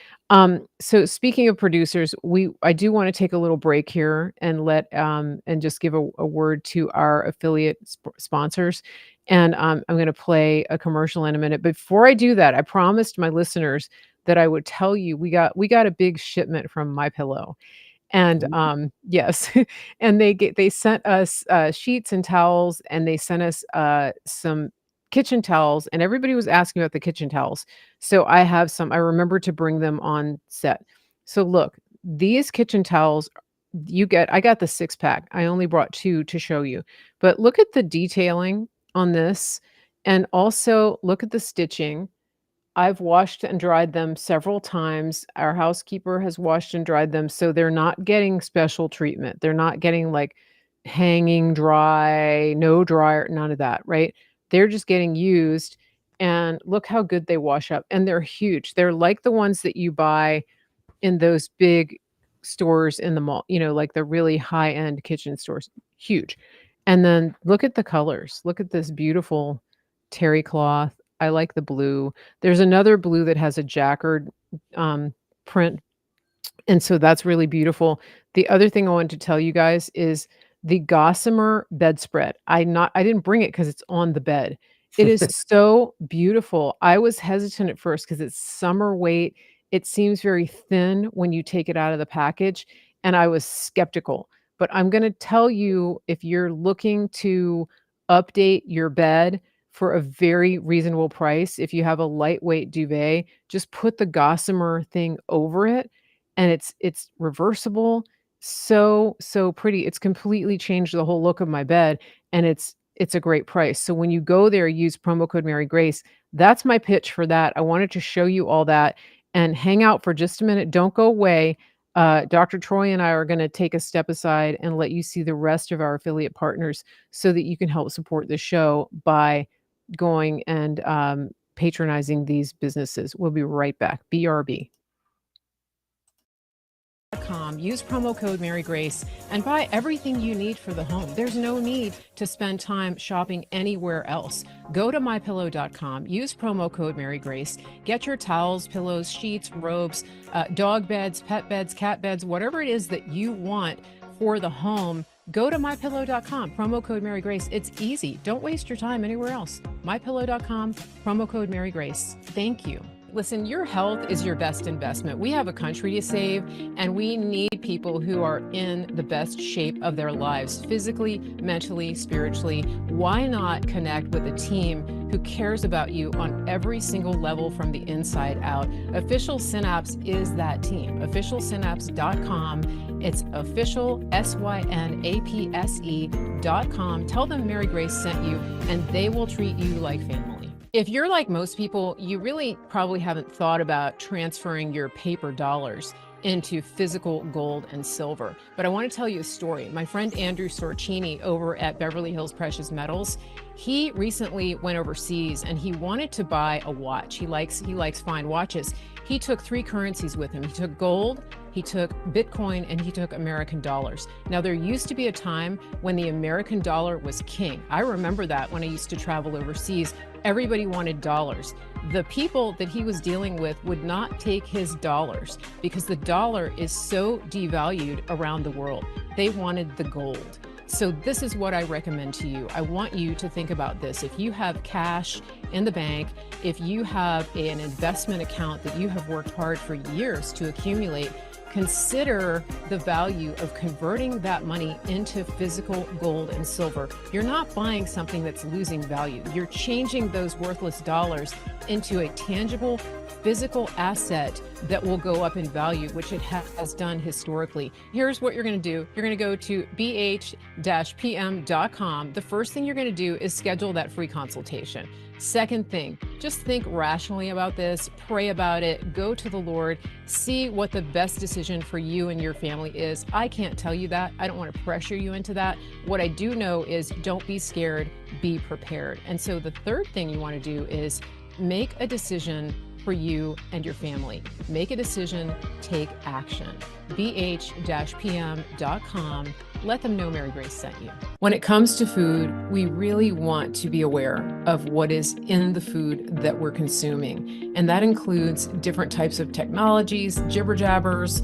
So speaking of producers, I do wanna take a little break here and and just give a word to our affiliate sponsors, and, I'm gonna play a commercial in a minute. Before I do that, I promised my listeners that I would tell you we got a big shipment from My Pillow. And, Ooh. yes, and they sent us, sheets and towels, and they sent us, some kitchen towels, and everybody was asking about the kitchen towels. So I have some. I remember to bring them on set. So look, these kitchen towels, I got the 6 pack. I only brought 2 to show you. But look at the detailing on this, and also look at the stitching. I've washed and dried them several times. Our housekeeper has washed and dried them, so they're not getting special treatment. They're not getting, like, hanging dry, no dryer, none of that, right? They're just getting used, and look how good they wash up, and they're huge. They're like the ones that you buy in those big stores in the mall, like the really high-end kitchen stores, huge. And then look at the colors. Look at this beautiful terry cloth. I like the blue. There's another blue that has a jacquard, print, and so that's really beautiful. The other thing I wanted to tell you guys is the gossamer bedspread. I didn't bring it because it's on the bed. It is so beautiful. I was hesitant at first because it's summer weight. It seems very thin when you take it out of the package, and I was skeptical. But I'm gonna tell you, if you're looking to update your bed for a very reasonable price, if you have a lightweight duvet, just put the gossamer thing over it, and it's reversible. So pretty. It's completely changed the whole look of my bed, and it's a great price. So when you go there, use promo code Mary Grace. That's my pitch for that. I wanted to show you all that and hang out for just a minute. Don't go away. Dr. Troy and I are going to take a step aside and let you see the rest of our affiliate partners so that you can help support the show by going and patronizing these businesses. We'll be right back. BRB. Use promo code Mary Grace and buy everything you need for the home. There's no need to spend time shopping anywhere else. Go to mypillow.com, use promo code Mary Grace, get your towels, pillows, sheets, robes, dog beds, pet beds, cat beds, whatever it is that you want for the home. Go to mypillow.com, promo code Mary Grace. It's easy. Don't waste your time anywhere else. mypillow.com, promo code Mary Grace. Thank you. Listen, your health is your best investment. We have a country to save, and we need people who are in the best shape of their lives, physically, mentally, spiritually. Why not connect with a team who cares about you on every single level from the inside out? Official Synapse is that team. Officialsynapse.com. It's official, SYNAPSE.com. Tell them Mary Grace sent you, and they will treat you like family. If you're like most people, you really probably haven't thought about transferring your paper dollars into physical gold and silver. But I want to tell you a story. My friend Andrew Sorcini over at Beverly Hills Precious Metals, he recently went overseas and he wanted to buy a watch. He likes fine watches. He took 3 currencies with him. He took gold, he took Bitcoin, and he took American dollars. Now, there used to be a time when the American dollar was king. I remember that when I used to travel overseas. Everybody wanted dollars. The people that he was dealing with would not take his dollars because the dollar is so devalued around the world. They wanted the gold. So this is what I recommend to you. I want you to think about this. If you have cash in the bank, if you have an investment account that you have worked hard for years to accumulate, consider the value of converting that money into physical gold and silver. You're not buying something that's losing value. You're changing those worthless dollars into a tangible physical asset that will go up in value, which it has done historically. Here's what you're going to do. You're going to go to bh-pm.com. The first thing you're going to do is schedule that free consultation. Second thing, just think rationally about this, pray about it, go to the Lord, see what the best decision for you and your family is. I can't tell you that. I don't want to pressure you into that. What I do know is don't be scared, be prepared. And so the third thing you want to do is make a decision for you and your family. Make a decision, take action. bh-pm.com. Let them know Mary Grace sent you. When it comes to food, we really want to be aware of what is in the food that we're consuming. And that includes different types of technologies, jibber jabbers,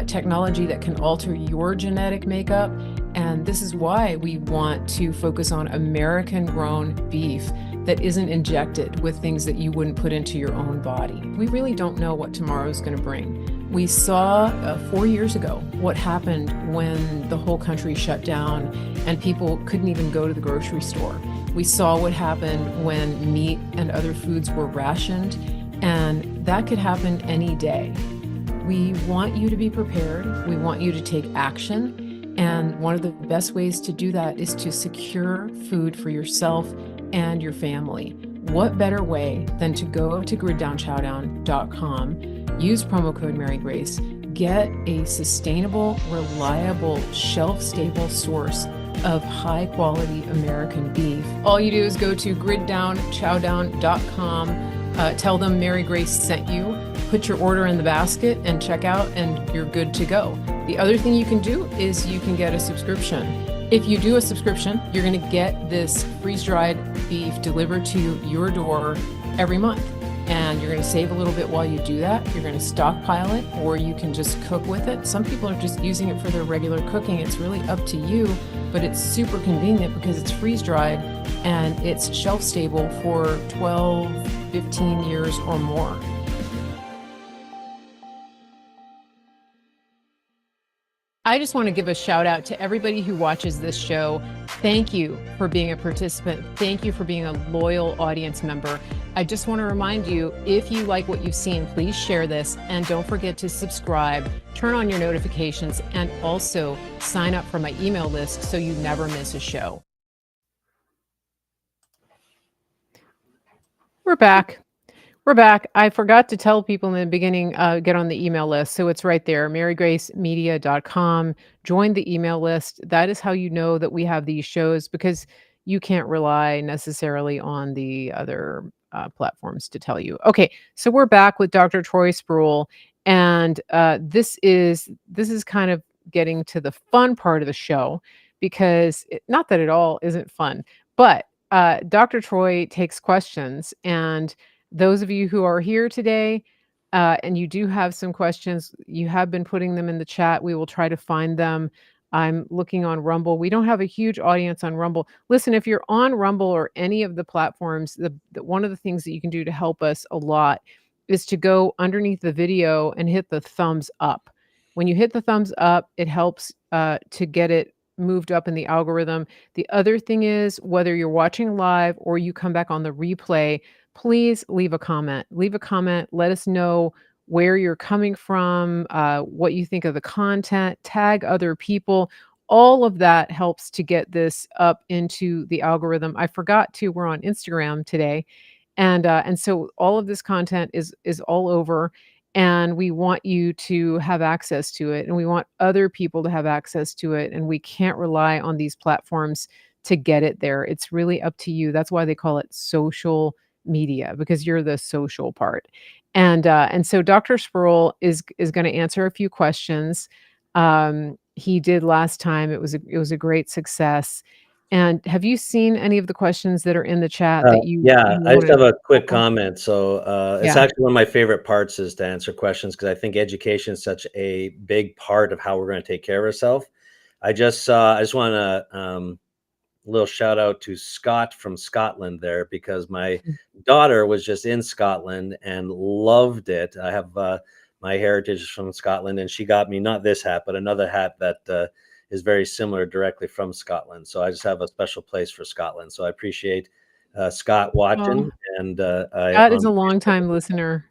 technology that can alter your genetic makeup. And this is why we want to focus on American grown beef that isn't injected with things that you wouldn't put into your own body. We really don't know what tomorrow's going to bring. We saw 4 years ago what happened when the whole country shut down and people couldn't even go to the grocery store. We saw what happened when meat and other foods were rationed, and that could happen any day. We want you to be prepared. We want you to take action. And one of the best ways to do that is to secure food for yourself and your family. What better way than to go to griddownchowdown.com, use promo code Mary Grace, get a sustainable, reliable, shelf-stable source of high-quality American beef. All you do is go to griddownchowdown.com, tell them Mary Grace sent you, put your order in the basket and check out, and you're good to go. The other thing you can do is you can get a subscription. If you do a subscription, you're going to get this freeze-dried beef delivered to your door every month. And you're going to save a little bit while you do that. You're going to stockpile it, or you can just cook with it. Some people are just using it for their regular cooking. It's really up to you, but it's super convenient because it's freeze-dried and it's shelf-stable for 12, 15 years or more. I just want to give a shout out to everybody who watches this show. Thank you for being a participant. Thank you for being a loyal audience member. I just want to remind you, if you like what you've seen, please share this and don't forget to subscribe, turn on your notifications, and also sign up for my email list so you never miss a show. We're back. We're back. I forgot to tell people in the beginning, get on the email list. So it's right there, marygracemedia.com. Join the email list. That is how you know that we have these shows because you can't rely necessarily on the other platforms to tell you. Okay, so we're back with Dr. Troy Spurrill, and this is kind of getting to the fun part of the show because not that it all isn't fun, but Dr. Troy takes questions and those of you who are here today, and you do have some questions, you have been putting them in the chat. We will try to find them. I'm looking on Rumble. We don't have a huge audience on Rumble. Listen, if you're on Rumble or any of the platforms, one of the things that you can do to help us a lot is to go underneath the video and hit the thumbs up. When you hit the thumbs up, it helps to get it moved up in the algorithm. The other thing is, whether you're watching live or you come back on the replay, please leave a comment. Leave a comment. Let us know where you're coming from, what you think of the content, tag other people. All of that helps to get this up into the algorithm. I forgot to, we're on Instagram today. And so all of this content is all over, and we want you to have access to it, and we want other people to have access to it, and we can't rely on these platforms to get it there. It's really up to you. That's why they call it social media, because you're the social part. And so Dr. Spurrill is going to answer a few questions. He did last time. It was a great success. And have you seen any of the questions that are in the chat that Yeah, you I just wanna have a quick tackle? comment. So, it's Yeah. actually one of my favorite parts is to answer questions because I think education is such a big part of how we're going to take care of ourselves. I just want to a little shout out to Scott from Scotland there because my Mm. daughter was just in Scotland and loved it. I have my heritage is from Scotland, and she got me not this hat, but another hat that is very similar directly from Scotland. So I just have a special place for Scotland. So I appreciate Scott Aw, watching, and I Scott is on a Facebook. longtime listener.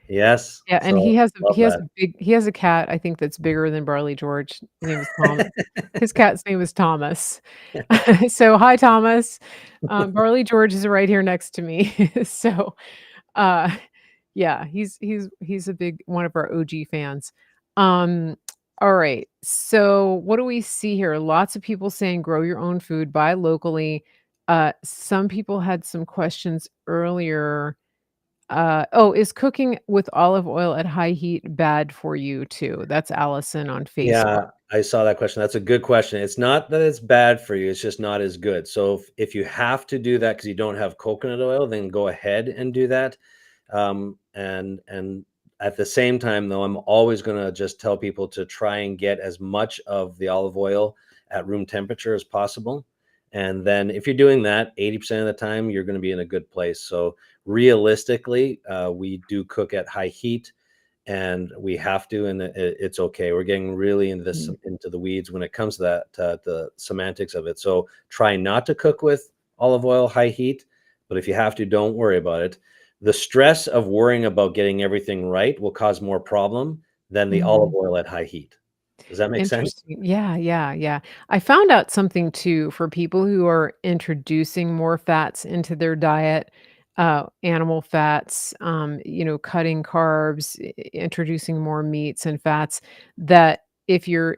Yes, Yeah, and so love that. he has a cat, I think, that's bigger than Barley George. His name is Thomas. His cat's name is Thomas. So, hi, Thomas. Barley George is right here next to me. So, uh, yeah, he's a big one of our OG fans. Um, all right. So, what do we see here? Lots of people saying grow your own food, buy locally. Some people had some questions earlier. Oh, is cooking with olive oil at high heat bad for you too? That's Allison on Facebook. Yeah, I saw that question. That's a good question. It's not that it's bad for you, it's just not as good. So if you have to do that because you don't have coconut oil, then go ahead and do that. And at the same time, though, I'm always gonna just tell people to try and get as much of the olive oil at room temperature as possible. And then if you're doing that 80% of the time, you're gonna be in a good place. So realistically, we do cook at high heat and we have to, and it's okay. We're getting really into this Mm. into the weeds when it comes to that the semantics of it. So try not to cook with olive oil high heat, but if you have to, don't worry about it. The stress of worrying about getting everything right will cause more problem than the olive Mhm. oil at high heat. Does that make sense? Interesting. Yeah, yeah, yeah. I found out something too for people who are introducing more fats into their diet, animal fats, cutting carbs, introducing more meats and fats, that if you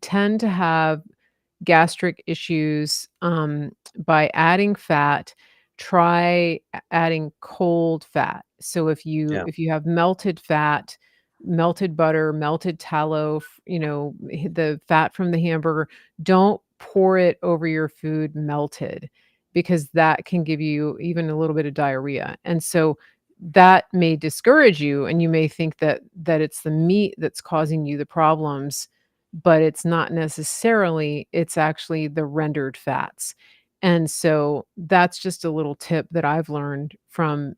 tend to have gastric issues, by adding fat, try adding cold fat. So Yeah. if you have melted fat, melted butter, melted tallow, the fat from the hamburger, don't pour it over your food melted because that can give you even a little bit of diarrhea. And so that may discourage you and you may think that it's the meat that's causing you the problems, but it's not necessarily, it's actually the rendered fats. And so that's just a little tip that I've learned from,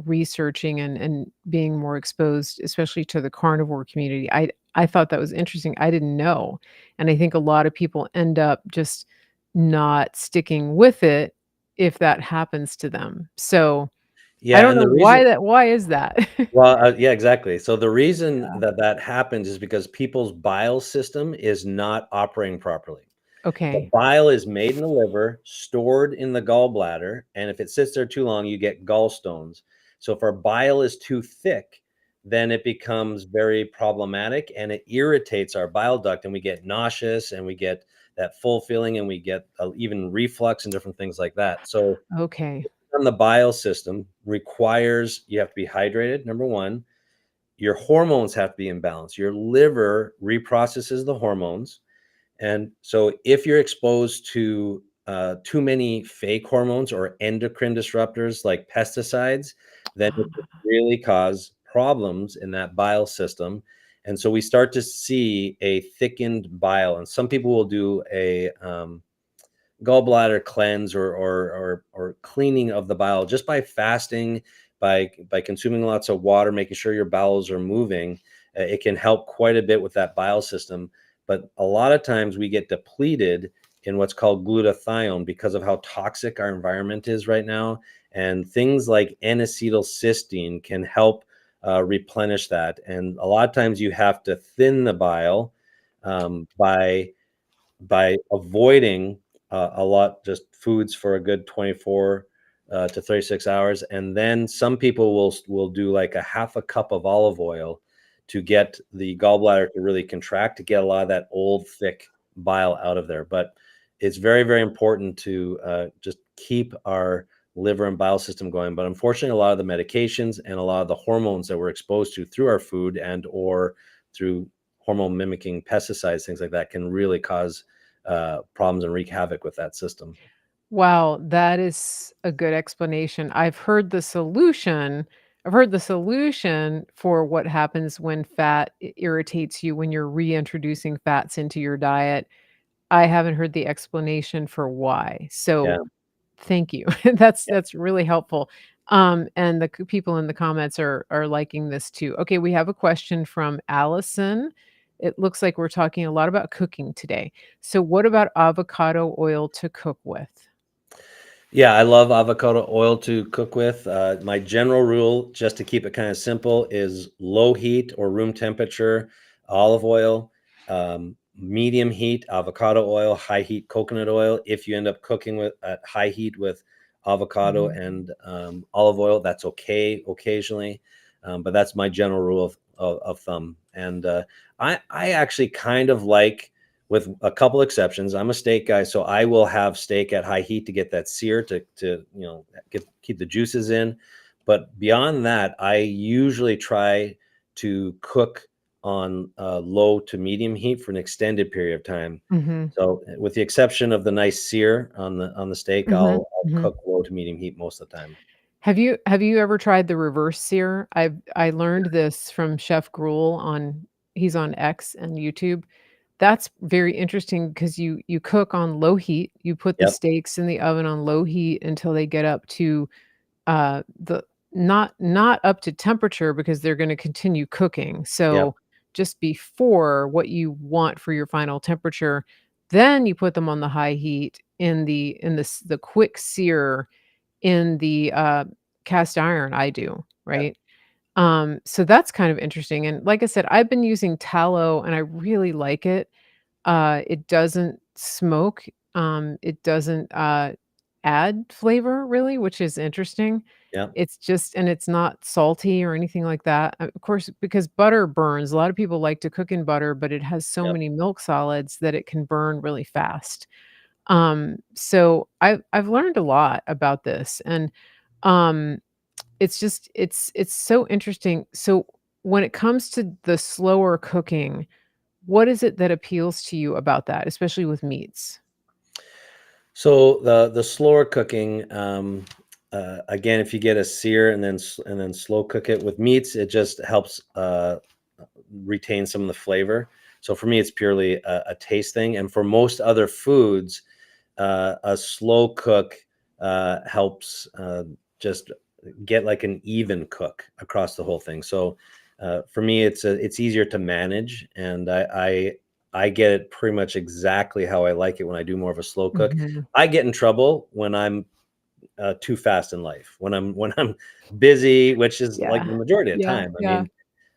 researching and being more exposed, especially to the carnivore community. I thought that was interesting. I didn't know, and I think a lot of people end up just not sticking with it if that happens to them. So, I Yeah, don't and know the reason why is that? well, yeah, exactly. So the reason that that happens is because people's bile system is not operating properly. The Okay. bile is made in the liver, stored in the gallbladder, and if it sits there too long, you get gallstones. So if our bile is too thick, then it becomes very problematic and it irritates our bile duct, and we get nauseous and we get that full feeling and we get even reflux and different things like that. So Okay. on the bile system requires you have to be hydrated, number one. Your hormones have to be in balance. Your liver reprocesses the hormones, and so if you're exposed to too many fake hormones or endocrine disruptors like pesticides, then it can Ah, really cause problems in that bile system. And so we start to see a thickened bile. And some people will do a gallbladder cleanse or cleaning of the bile just by fasting, by consuming lots of water, making sure your bowels are moving. It can help quite a bit with that bile system. But a lot of times we get depleted in what's called glutathione because of how toxic our environment is right now. And things like N-acetylcysteine can help replenish that. And a lot of times you have to thin the bile by avoiding a lot just foods for a good 24 to 36 hours, and then some people will do like a half a cup of olive oil to get the gallbladder to really contract to get a lot of that old thick bile out of there. But it's very, very important to just keep our liver and bile system going. But unfortunately, a lot of the medications and a lot of the hormones that we're exposed to through our food and or through hormone mimicking pesticides, things like that, can really cause problems and wreak havoc with that system. wow, that is a good explanation. I've heard the solution for what happens when fat irritates you when you're reintroducing fats into your diet. I haven't heard the explanation for why. Yeah, So, thank you. yeah, That's really helpful. And the people in the comments are liking this too. Okay, we have a question from Allison. It looks like we're talking a lot about cooking today. So, what about avocado oil to cook with? yeah. I love avocado oil to cook with. My general rule, just to keep it kind of simple, is low heat or room temperature olive oil, medium heat avocado oil, high heat coconut oil. If you end up cooking with at high heat with avocado Mhm. and olive oil, that's okay occasionally, but that's my general rule of thumb. And I actually kind of like, with a couple exceptions. I'm a steak guy, so I will have steak at high heat to get that sear to keep the juices in. But beyond that, I usually try to cook on low to medium heat for an extended period of time. Mhm. So, with the exception of the nice sear on the steak, Mhm. I'll Mhm. cook low to medium heat most of the time. Have you ever tried the reverse sear? I learned this from Chef Gruel on he's on X and YouTube. That's very interesting because you cook on low heat, you put the Yep, steaks in the oven on low heat until they get up to, the not up to temperature because they're gonna continue cooking, yep, so just before what you want for your final temperature, then you put them on the high heat in the quick sear in the, cast iron I do, yep, right? So that's kind of interesting, and like I said, I've been using tallow and I really like it. It doesn't smoke, it doesn't, add flavor really, which is interesting. yep, It's just and it's not salty or anything like that. Of course, because butter burns, a lot of people like to cook in butter, but it has so yep. many milk solids that it can burn really fast. So I've learned a lot about this, and, um, it's just it's so interesting. So, when it comes to the slower cooking, what is it that appeals to you about that, especially with meats? So the slower cooking, again, if you get a sear and then and then slow cook it with meats, it just helps retain some of the flavor. So for me, it's purely a taste thing, and for most other foods, a slow cook helps just get like an even cook across the whole thing. So For me, it's easier to manage, and I get it pretty much exactly how I like it when I do more of a slow cook. Mhm. I get in trouble when I'm too fast in life, when I'm busy, which is like Yeah. the majority of the Yeah, time. I yeah, mean,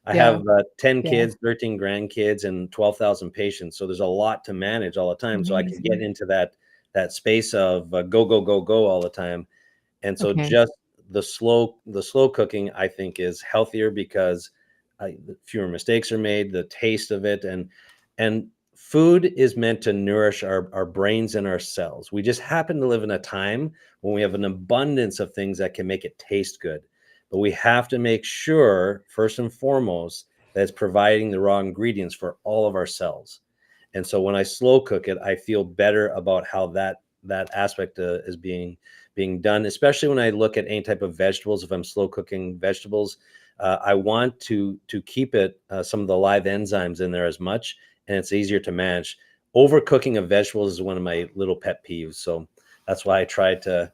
I yeah, have 10 yeah. kids, 13 grandkids, and 12,000 patients. So there's a lot to manage all the time. So I can get Amazing. into that space of go, go, go, go all the time. And so Okay. just the slow cooking, I think, is healthier because fewer mistakes are made, the taste of it, and food is meant to nourish our brains and our cells. We just happen to live in a time when we have an abundance of things that can make it taste good. But we have to make sure, first and foremost, that it's providing the raw ingredients for all of our cells. And so when I slow cook it, I feel better about how that aspect is being done, especially when I look at any type of vegetables. If I'm slow cooking vegetables, I want to keep it some of the live enzymes in there as much, and it's easier to manage. Overcooking of vegetables is one of my little pet peeves, so that's why I try to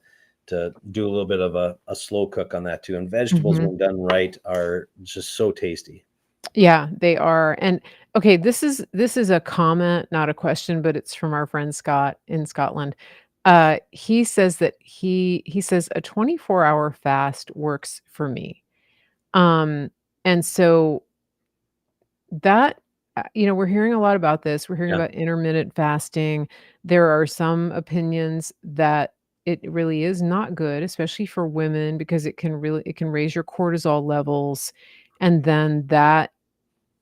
do a little bit of a slow cook on that too. And vegetables, Mhm. when done right, are just so tasty. Yeah, they are, and okay, this is a comment, not a question, but it's from our friend Scott in Scotland. He says that he says, "A 24-hour fast works for me." Um, and so that we're hearing a lot about this. We're hearing Yeah, about intermittent fasting. There are some opinions that it really is not good, especially for women, because it can raise your cortisol levels, and then that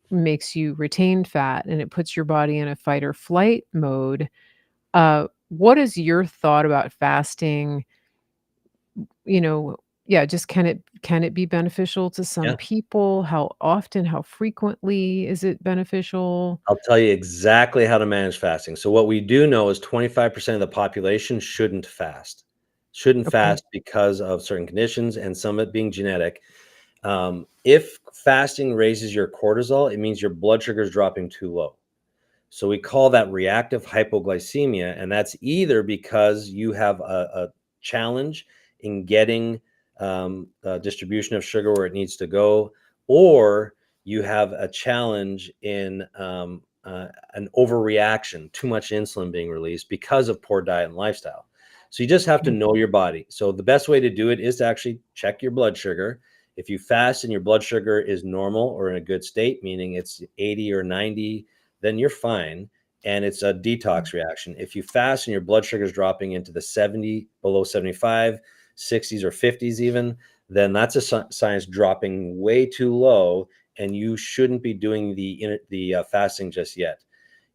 makes you retain fat, and it puts your body in a fight or flight mode. What is your thought about fasting? You know, yeah, just can it be beneficial to some yeah. people? How often, how frequently is it beneficial? I'll tell you exactly how to manage fasting. So what we do know is 25% of the population shouldn't fast. Shouldn't Okay. fast because of certain conditions and some of it being genetic. If fasting raises your cortisol, it means your blood sugar is dropping too low. So we call that reactive hypoglycemia, and that's either because you have a challenge in getting distribution of sugar where it needs to go, or you have a challenge in an overreaction, too much insulin being released because of poor diet and lifestyle. So you just have to Okay. know your body. So the best way to do it is to actually check your blood sugar. If you fast and your blood sugar is normal or in a good state, meaning it's 80 or 90, then you're fine. And it's a detox reaction. If you fast and your blood sugar is dropping into the 70, below 75, 60s or 50s even, then that's a sign it's dropping way too low, and you shouldn't be doing the fasting just yet.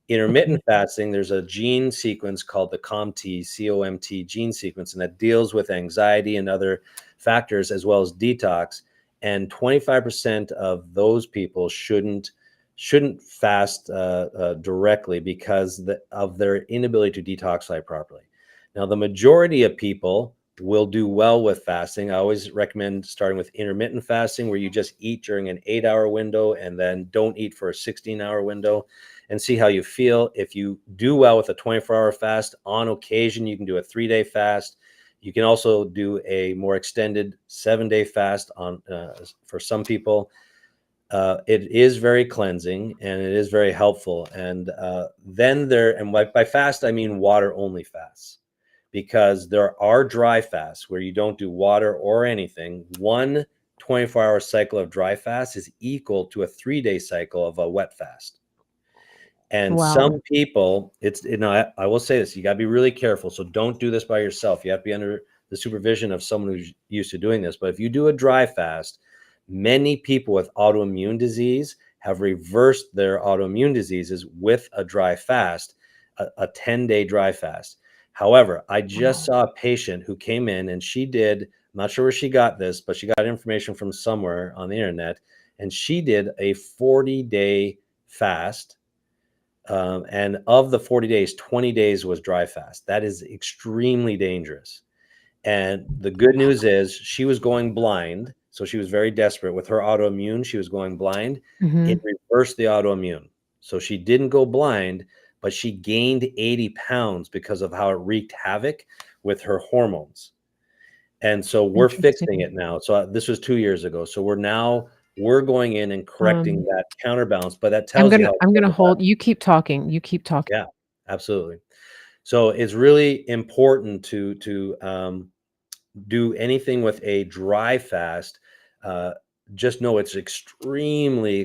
Intermittent Okay. fasting, there's a gene sequence called the COMT gene sequence, and that deals with anxiety and other factors as well as detox. And 25% of those people shouldn't fast directly because of their inability to detoxify properly. Now, the majority of people will do well with fasting. I always recommend starting with intermittent fasting, where you just eat during an 8-hour window and then don't eat for a 16-hour window, and see how you feel. If you do well with a 24-hour fast, on occasion, you can do a 3-day fast. You can also do a more extended 7-day fast for some people. It is very cleansing and it is very helpful. And by fast, I mean water only fasts, because there are dry fasts where you don't do water or anything. One 24-hour cycle of dry fast is equal to a 3-day cycle of a wet fast. And Wow. some people, I will say this, you got to be really careful. So don't do this by yourself. You have to be under the supervision of someone who's used to doing this. But if you do a dry fast, many people with autoimmune disease have reversed their autoimmune diseases with a dry fast, a 10-day dry fast. However, I just Wow. saw a patient who came in and I'm not sure where she got this, but she got information from somewhere on the internet, and she did a 40-day fast, and of the 40 days, 20 days was dry fast. That is extremely dangerous. And the good news is she was going blind. So she was very desperate with her autoimmune. She was going blind. It Mhm. reversed the autoimmune. So she didn't go blind, but she gained 80 pounds because of how it wreaked havoc with her hormones. And so we're fixing Interesting. it now. So this was 2 years ago. So we're now we're going in and correcting Um, that counterbalance, but that tells you how I'm gonna important that. hold you keep talking, you keep talking. Yeah, absolutely. So it's really important to do anything with a dry fast. Uh, just know it's extremely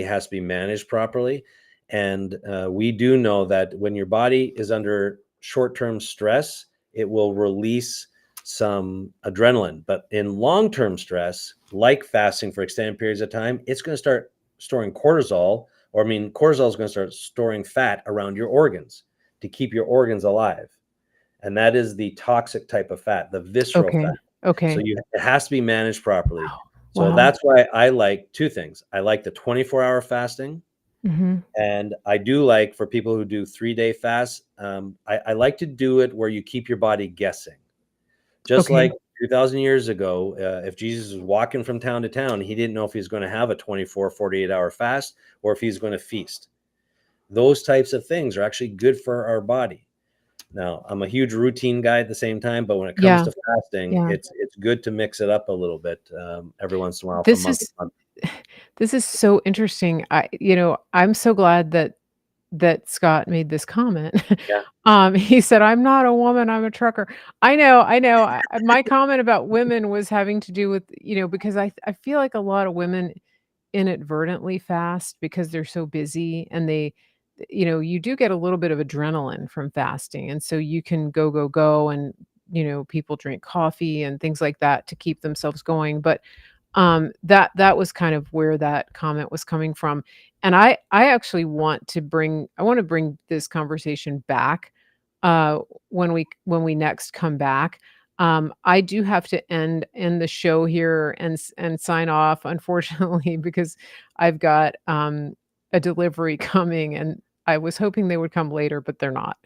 has to be managed properly. And we do know that when your body is under short-term stress, it will release some adrenaline. But in long-term stress, like fasting for extended periods of time, it's going to start storing cortisol, or I mean, cortisol is going to start storing fat around your organs to keep your organs alive, and that is the toxic type of fat, the visceral fat. Okay, So okay. it has to be managed properly. Wow, So wow. that's why I like two things. I like the 24-hour fasting, Mhm. and I do like, for people who do 3-day fasts, I like to do it where you keep your body guessing. Just Okay. like 2,000 years ago, if Jesus was walking from town to town, he didn't know if he was going to have a 24, 48-hour fast or if he's going to feast. Those types of things are actually good for our body. Now, I'm a huge routine guy at the same time, but when it comes Yeah, to fasting, yeah. it's good to mix it up a little bit, every once in a while from This month to is month. this is so interesting. I'm so glad that Scott made this comment. Yeah, He said, "I'm not a woman, I'm a trucker." I know. My comment about women was having to do with, because I feel like a lot of women inadvertently fast because they're so busy and you do get a little bit of adrenaline from fasting. And so you can go, go, go. And, people drink coffee and things like that to keep themselves going. But that was kind of where that comment was coming from. And I actually want to bring this conversation back, uh, when we next come back. I do have to end the show here and sign off, unfortunately, because I've got, a delivery coming, and I was hoping they would come later, but they're not.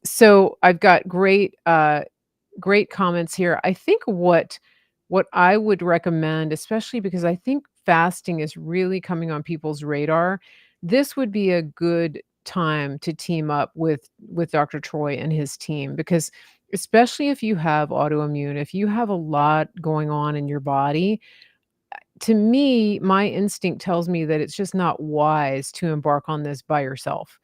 So I've got great comments here. I think what I would recommend, especially because I think fasting is really coming on people's radar, this would be a good time to team up with Dr. Troy and his team, because especially if you have autoimmune, if you have a lot going on in your body, to me, my instinct tells me that it's just not wise to embark on this by yourself.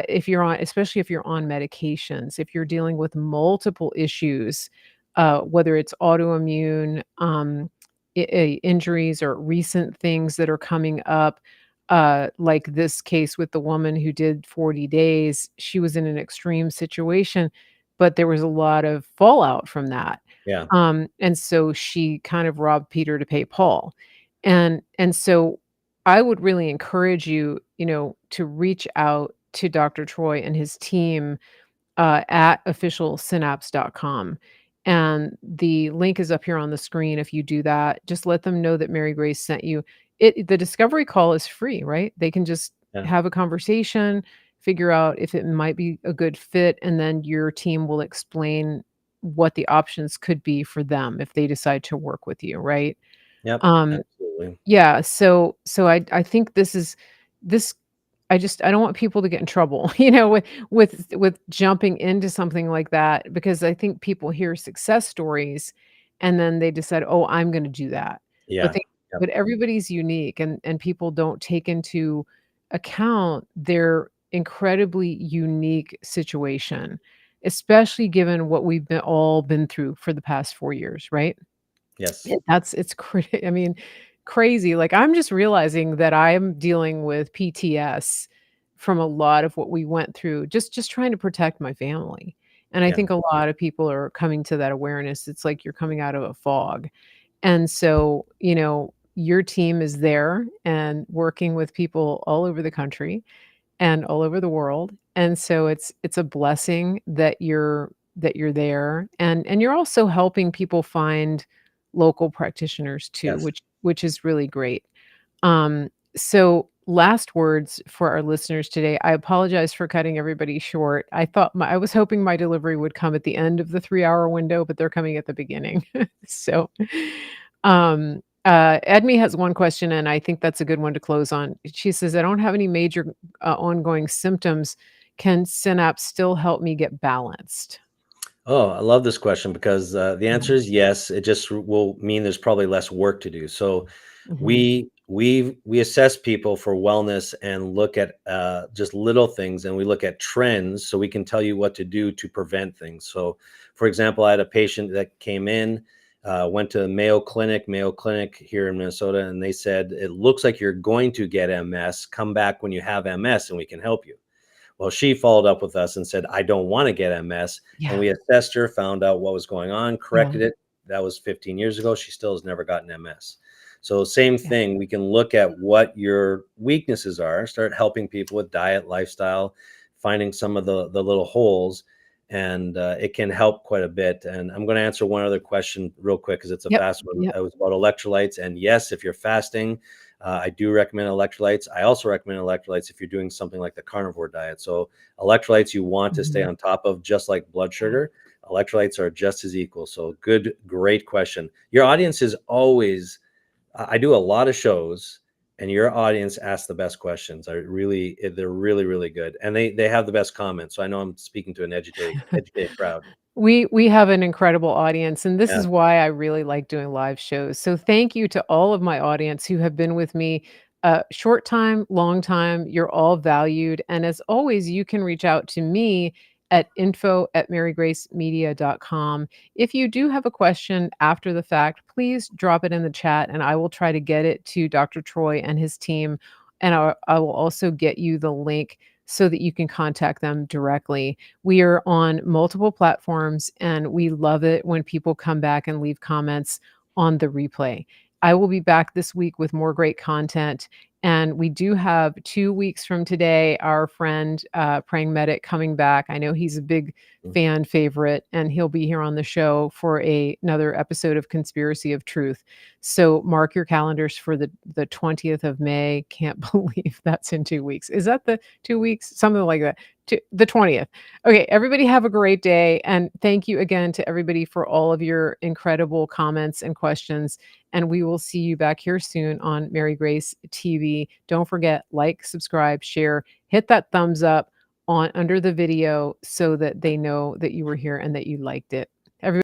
If you're on especially if you're on medications, if you're dealing with multiple issues, whether it's autoimmune, injuries or recent things that are coming up, like this case with the woman who did 40 days, she was in an extreme situation, but there was a lot of fallout from that. yeah, And so she kind of robbed Peter to pay Paul. And so I would really encourage you, to reach out to Dr. Troy and his team, at officialsynapse.com. And the link is up here on the screen. If you do that, just let them know that Mary Grace sent you. The discovery call is free, right? They can just yeah, have a conversation, figure out if it might be a good fit, and then your team will explain what the options could be for them if they decide to work with you, right? yep, Um, absolutely. yeah, so I think this I don't want people to get in trouble, with jumping into something like that, because I think people hear success stories and then they decide, "Oh, I'm gonna do that." But Yeah, they yep, but everybody's unique, and people don't take into account their incredibly unique situation, especially given what we've been through for the past 4 years, right? yes, It's I mean, crazy. Like, I'm just realizing that I'm dealing with PTS from a lot of what we went through, just trying to protect my family. And I yeah, think a lot of people are coming to that awareness. It's like you're coming out of a fog. And so, your team is there and working with people all over the country and all over the world. And so it's a blessing that you're there, and you're also helping people find local practitioners too, yes. which is really great. So last words for our listeners today. I apologize for cutting everybody short. I was hoping my delivery would come at the end of the 3-hour window, but they're coming at the beginning. So, Edme has one question, and I think that's a good one to close on. She says, "I don't have any major, ongoing symptoms. Can Synapse still help me get balanced?" Oh, I love this question because the Yeah. answer is yes. It just will mean there's probably less work to do. So Mhm. We assess people for wellness and look at just little things, and we look at trends so we can tell you what to do to prevent things. So, for example, I had a patient that came in, went to Mayo Clinic here in Minnesota, and they said, "It looks like you're going to get MS. Come back when you have MS, and we can help you." Well, she followed up with us and said, "I don't want to get MS." And Yeah, we assessed her, found out what was going on, yeah, corrected it. That was 15 years ago. She still has never gotten MS. So, same yeah. thing. We can look at what your weaknesses are, start helping people with diet, lifestyle, finding some of the little holes, and it can help quite a bit. And I'm going to answer one other question real quick because it's a Yep, fast one. yep. It was about electrolytes. And yes, if you're fasting, I do recommend electrolytes. I also recommend electrolytes if you're doing something like the carnivore diet. So electrolytes you want to stay Mhm. on top of, just like blood Yeah. sugar. Electrolytes are just as equal. So good, great question. Your audience is always. I do a lot of shows, and your audience asks the best questions. They're really, really good, and they have the best comments. So I know I'm speaking to an educated crowd. We have an incredible audience, and this Yeah. is why I really like doing live shows. So thank you to all of my audience who have been with me short time, long time. You're all valued. And as always, you can reach out to me at info@marygracemedia.com. If you do have a question after the fact, please drop it in the chat and I will try to get it to Dr. Troy and his team. And I will also get you the link so that you can contact them directly. We are on multiple platforms, and we love it when people come back and leave comments on the replay. I will be back this week with more great content. And we do have 2 weeks from today, our friend Praying Medic coming back. I know he's a big fan favorite, and he'll be here on the show for another episode of Conspiracy of Truth. So mark your calendars for the 20th of May. Can't believe that's in 2 weeks. Is that the 2 weeks? Something like that. The 20th. Okay, everybody have a great day. And thank you again to everybody for all of your incredible comments and questions. And we will see you back here soon on Mary Grace TV. Don't forget, like, subscribe, share, hit that thumbs up on under the video so that they know that you were here and that you liked it.